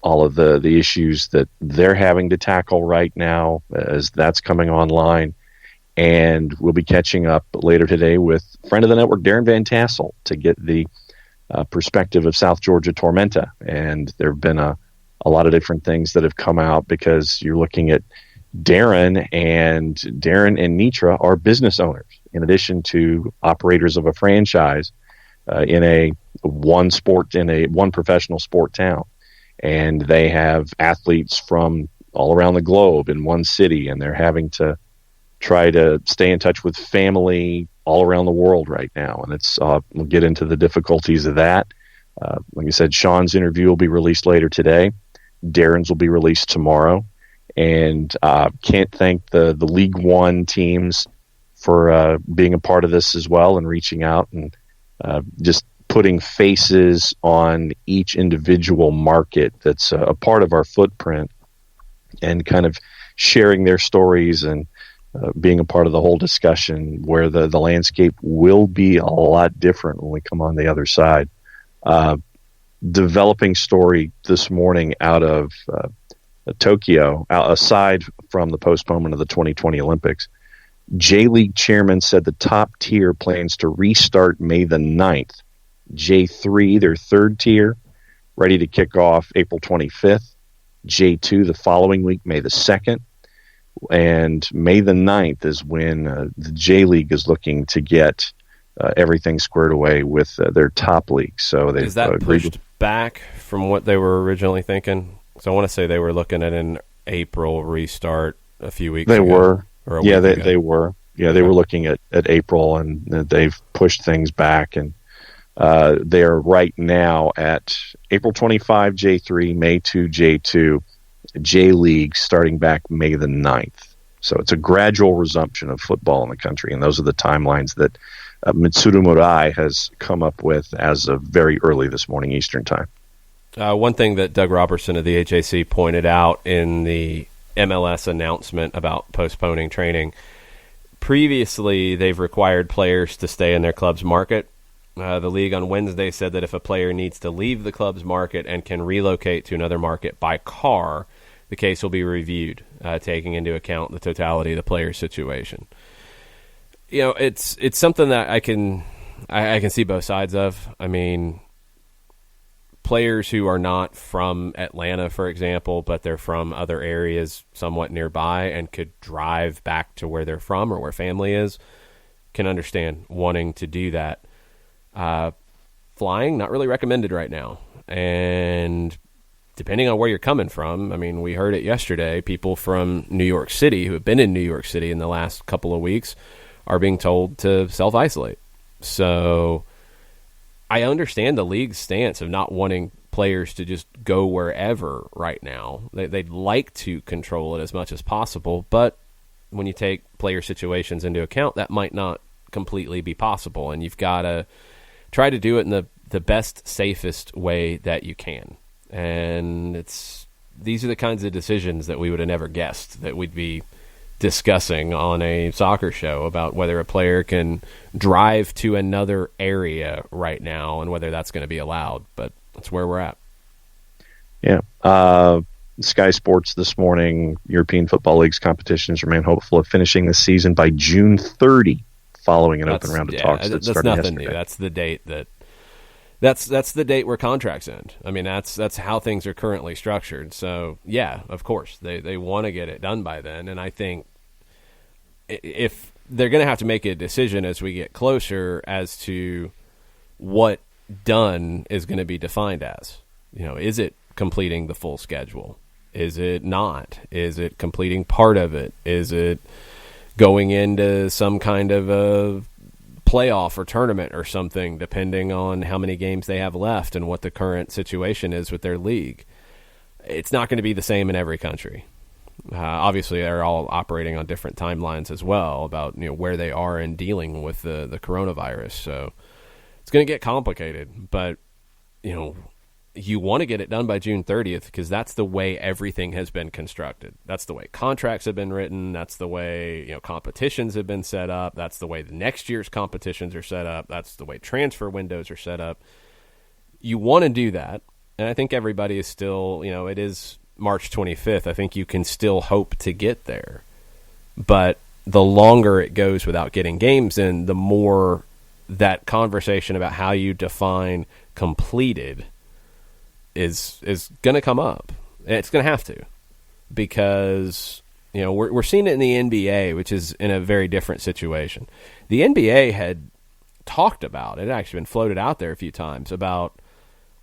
all of the issues that they're having to tackle right now as that's coming online. And we'll be catching up later today with friend of the network, Darren Van Tassel, to get the perspective of South Georgia Tormenta. And there have been a lot of different things that have come out, because you're looking at Darren and Nitra are business owners in addition to operators of a franchise in one professional sport town. And they have athletes from all around the globe in one city, and they're having to try to stay in touch with family all around the world right now. And we'll get into the difficulties of that. Like I said, Sean's interview will be released later today. Darren's will be released tomorrow. And can't thank the League One teams for being a part of this as well, and reaching out and just putting faces on each individual market that's a part of our footprint, and kind of sharing their stories and being a part of the whole discussion, where the landscape will be a lot different when we come on the other side. Developing story this morning out of Tokyo, aside from the postponement of the 2020 Olympics. J-League chairman said the top tier plans to restart May the 9th. J3, their third tier, ready to kick off April 25th. J2 the following week, May the 2nd. And May the 9th is when the J-League is looking to get everything squared away with their top league. So they've Is that pushed back from what they were originally thinking? So I want to say they were looking at an April restart a few weeks ago. They were. They were. Yeah, they Okay. were looking at April, and they've pushed things back. And they're right now at April 25, J3, May 2, J2, J-League starting back May the 9th. So it's a gradual resumption of football in the country, and those are the timelines that Mitsuru Murai has come up with as of very early this morning Eastern time. One thing that Doug Robertson of the HAC pointed out in the MLS announcement about postponing training, previously they've required players to stay in their club's market. The league on Wednesday said that if a player needs to leave the club's market and can relocate to another market by car, the case will be reviewed, taking into account the totality of the player's situation. You know, it's something that I can see both sides of. I mean, players who are not from Atlanta, for example, but they're from other areas somewhat nearby and could drive back to where they're from or where family is, can understand wanting to do that. Flying, not really recommended right now. And depending on where you're coming from, I mean, we heard it yesterday, people from New York City who have been in New York City in the last couple of weeks are being told to self-isolate. So I understand the league's stance of not wanting players to just go wherever right now. They'd like to control it as much as possible, but when you take player situations into account, that might not completely be possible, and you've got to try to do it in the best, safest way that you can. And these are the kinds of decisions that we would have never guessed that we'd be discussing on a soccer show, about whether a player can drive to another area right now and whether that's going to be allowed. But that's where we're at. Yeah. Sky Sports this morning, European Football League's competitions remain hopeful of finishing the season by June 30, following an open round of talks that started nothing yesterday. new. That's the date that's the date where contracts end. I mean, that's how things are currently structured. So yeah, of course they want to get it done by then. And I think if they're going to have to make a decision as we get closer as to what done is going to be defined as, is it completing the full schedule? Is it not? Is it completing part of it? Is it going into some kind of a playoff or tournament or something, depending on how many games they have left and what the current situation is with their league? It's not going to be the same in every country. Obviously, they're all operating on different timelines as well about where they are in dealing with the coronavirus. So it's going to get complicated. But you want to get it done by June 30th because that's the way everything has been constructed. That's the way contracts have been written. That's the way competitions have been set up. That's the way the next year's competitions are set up. That's the way transfer windows are set up. You want to do that, and I think everybody is still, it is March 25th. I think you can still hope to get there. But the longer it goes without getting games in, the more that conversation about how you define completed is going to come up. It's going to have to, because we're seeing it in the NBA, which is in a very different situation. The NBA had talked about it, actually been floated out there a few times, about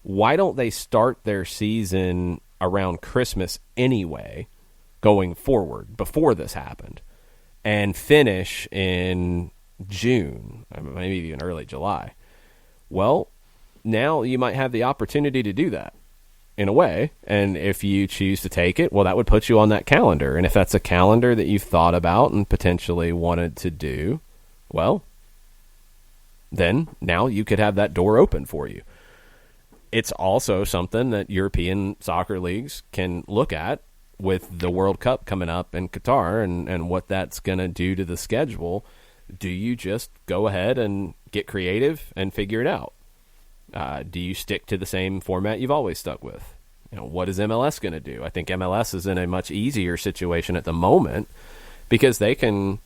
why don't they start their season around Christmas anyway, going forward before this happened, and finish in June, maybe even early July. Well, now you might have the opportunity to do that in a way, and if you choose to take it, well, that would put you on that calendar. And if that's a calendar that you've thought about and potentially wanted to do, well, then now you could have that door open for you. It's also something that European soccer leagues can look at with the World Cup coming up in Qatar and what that's going to do to the schedule. Do you just go ahead and get creative and figure it out? Do you stick to the same format you've always stuck with? What is MLS going to do? I think MLS is in a much easier situation at the moment because they can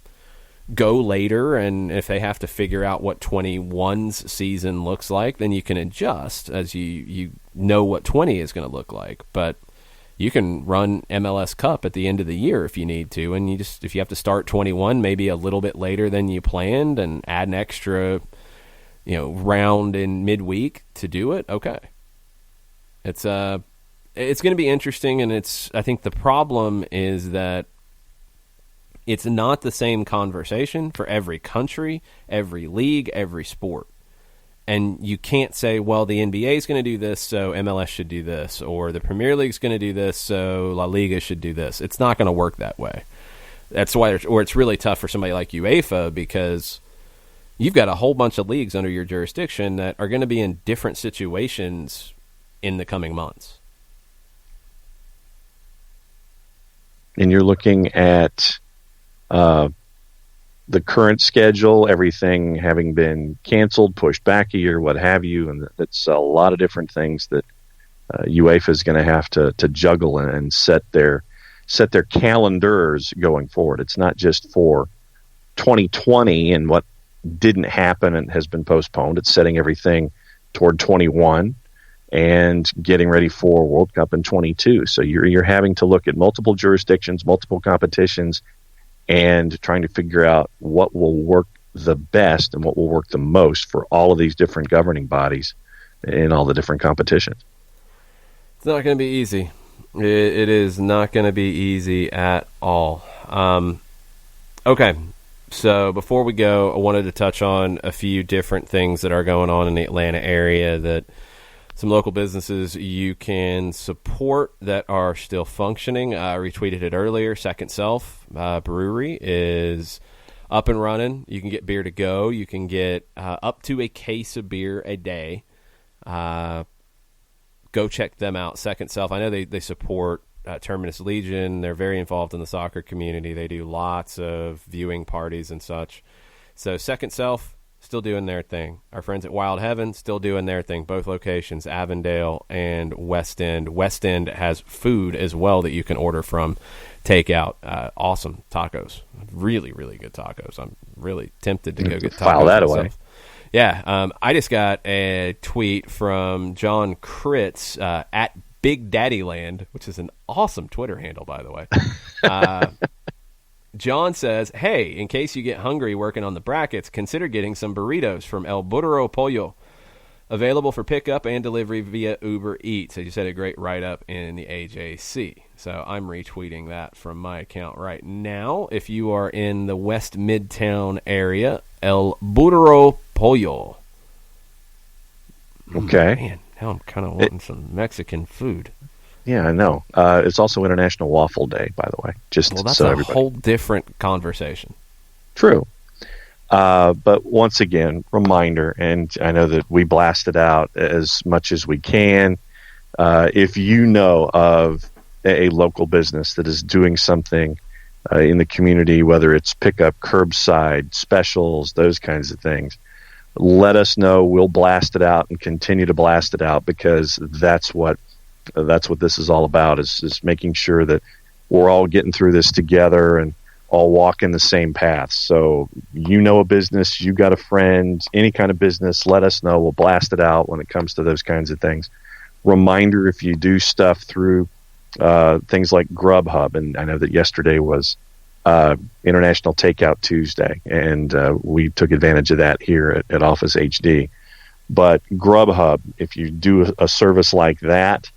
go later, and if they have to figure out what 21's season looks like, then you can adjust as you know what 20 is going to look like. But you can run MLS Cup at the end of the year if you need to, and if you have to start 21 maybe a little bit later than you planned and add an extra round in midweek to do it, okay. It's going to be interesting, and I think the problem is that it's not the same conversation for every country, every league, every sport. And you can't say, well, the NBA is going to do this, so MLS should do this, or the Premier League is going to do this, so La Liga should do this. It's not going to work that way. That's why it's really tough for somebody like UEFA, because you've got a whole bunch of leagues under your jurisdiction that are going to be in different situations in the coming months. And you're looking at the current schedule, everything having been canceled, pushed back a year, what have you, and that's a lot of different things that UEFA is going to have to juggle and set their calendars going forward. It's not just for 2020 and what didn't happen and has been postponed. It's setting everything toward 21 and getting ready for World Cup in 22. So you're having to look at multiple jurisdictions, multiple competitions, and trying to figure out what will work the best and what will work the most for all of these different governing bodies in all the different competitions. It's not going to be easy. It is not going to be easy at all. Okay, so before we go, I wanted to touch on a few different things that are going on in the Atlanta area, that some local businesses you can support that are still functioning. I retweeted it earlier. Second Self Brewery is up and running. You can get beer to go. You can get up to a case of beer a day. Go check them out, Second Self. I know they support Terminus Legion. They're very involved in the soccer community. They do lots of viewing parties and such. So Second Self, still doing their thing. Our friends at Wild Heaven, still doing their thing. Both locations, Avondale and West End. West End has food as well that you can order from takeout. Awesome tacos. Really, really good tacos. I'm really tempted to go get tacos. File that away. Yeah. I just got a tweet from John Kritz at Big Daddy Land, which is an awesome Twitter handle, by the way. John says, hey, in case you get hungry working on the brackets, consider getting some burritos from El Burro Pollo. Available for pickup and delivery via Uber Eats. I just had a great write-up in the AJC. So I'm retweeting that from my account right now. If you are in the West Midtown area, El Burro Pollo. Okay. Man, now I'm kind of wanting some Mexican food. Yeah, I know. It's also International Waffle Day, by the way. Well, that's a whole different conversation. True. But once again, reminder, and I know that we blast it out as much as we can. If you know of a local business that is doing something in the community, whether it's pickup, curbside, specials, those kinds of things, let us know. We'll blast it out and continue to blast it out, because that's what this is all about, is making sure that we're all getting through this together and all walking the same path. So you know a business, you got a friend, any kind of business, let us know. We'll blast it out when it comes to those kinds of things. Reminder, if you do stuff through things like Grubhub, and I know that yesterday was International Takeout Tuesday, and we took advantage of that here at Office HD. But Grubhub, if you do a service like that,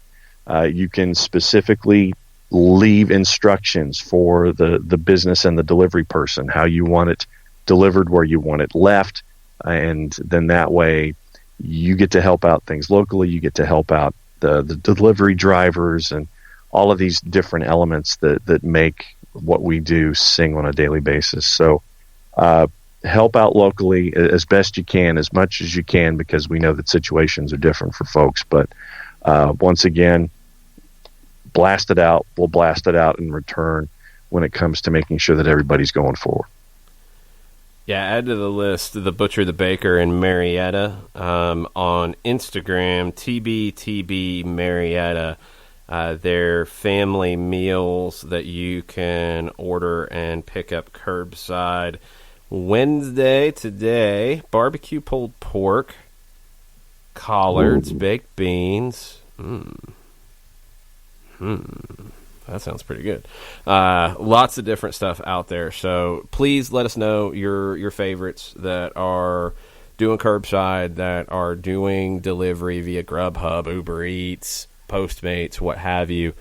you can specifically leave instructions for the business and the delivery person, how you want it delivered, where you want it left, and then that way you get to help out things locally. You get to help out the delivery drivers and all of these different elements that make what we do sing on a daily basis. So help out locally as best you can, as much as you can, because we know that situations are different for folks. But once again, blast it out. We'll blast it out in return when it comes to making sure that everybody's going forward. Yeah, add to the list the Butcher the Baker in Marietta on Instagram, TBTB Marietta. Their family meals that you can order and pick up curbside. Wednesday today, barbecue pulled pork, collards, baked beans. That sounds pretty good. Lots of different stuff out there. So please let us know your favorites that are doing curbside, that are doing delivery via Grubhub, Uber Eats, Postmates, what have you,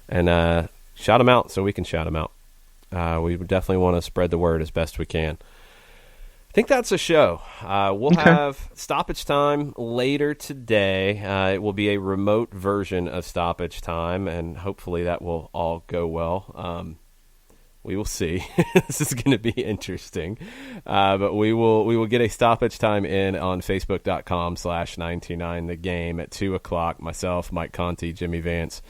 and shout them out so we can shout them out. We definitely want to spread the word as best we can. I think that's a show. We'll have Stoppage Time later today. It will be a remote version of Stoppage Time, and hopefully that will all go well. We will see. This is going to be interesting. But we will get a Stoppage Time in on Facebook.com/929 The Game at 2 o'clock. Myself, Mike Conti, Jimmy Vance,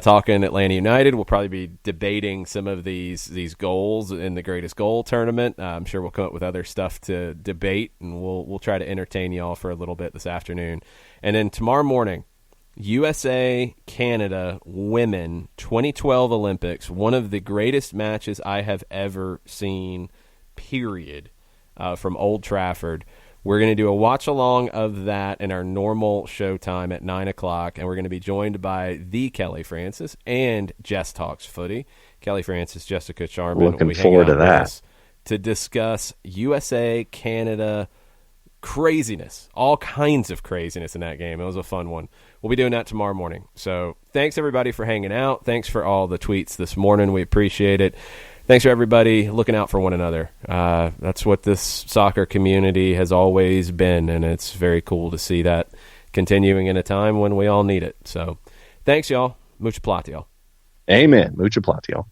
talking Atlanta United. We'll probably be debating some of these goals in the Greatest Goal Tournament. I'm sure we'll come up with other stuff to debate, and we'll try to entertain y'all for a little bit this afternoon. And then tomorrow morning, USA, Canada, women, 2012 Olympics, one of the greatest matches I have ever seen, period, from Old Trafford. We're going to do a watch-along of that in our normal showtime at 9 o'clock, and we're going to be joined by the Kelly Francis and Jess Talks Footy. Kelly Francis, Jessica Charman. Looking forward to that. To discuss USA, Canada, craziness, all kinds of craziness in that game. It was a fun one. We'll be doing that tomorrow morning. So thanks, everybody, for hanging out. Thanks for all the tweets this morning. We appreciate it. Thanks for everybody looking out for one another. That's what this soccer community has always been, and it's very cool to see that continuing in a time when we all need it. So thanks, y'all. Mucha plata, y'all. Amen. Mucha plata, y'all.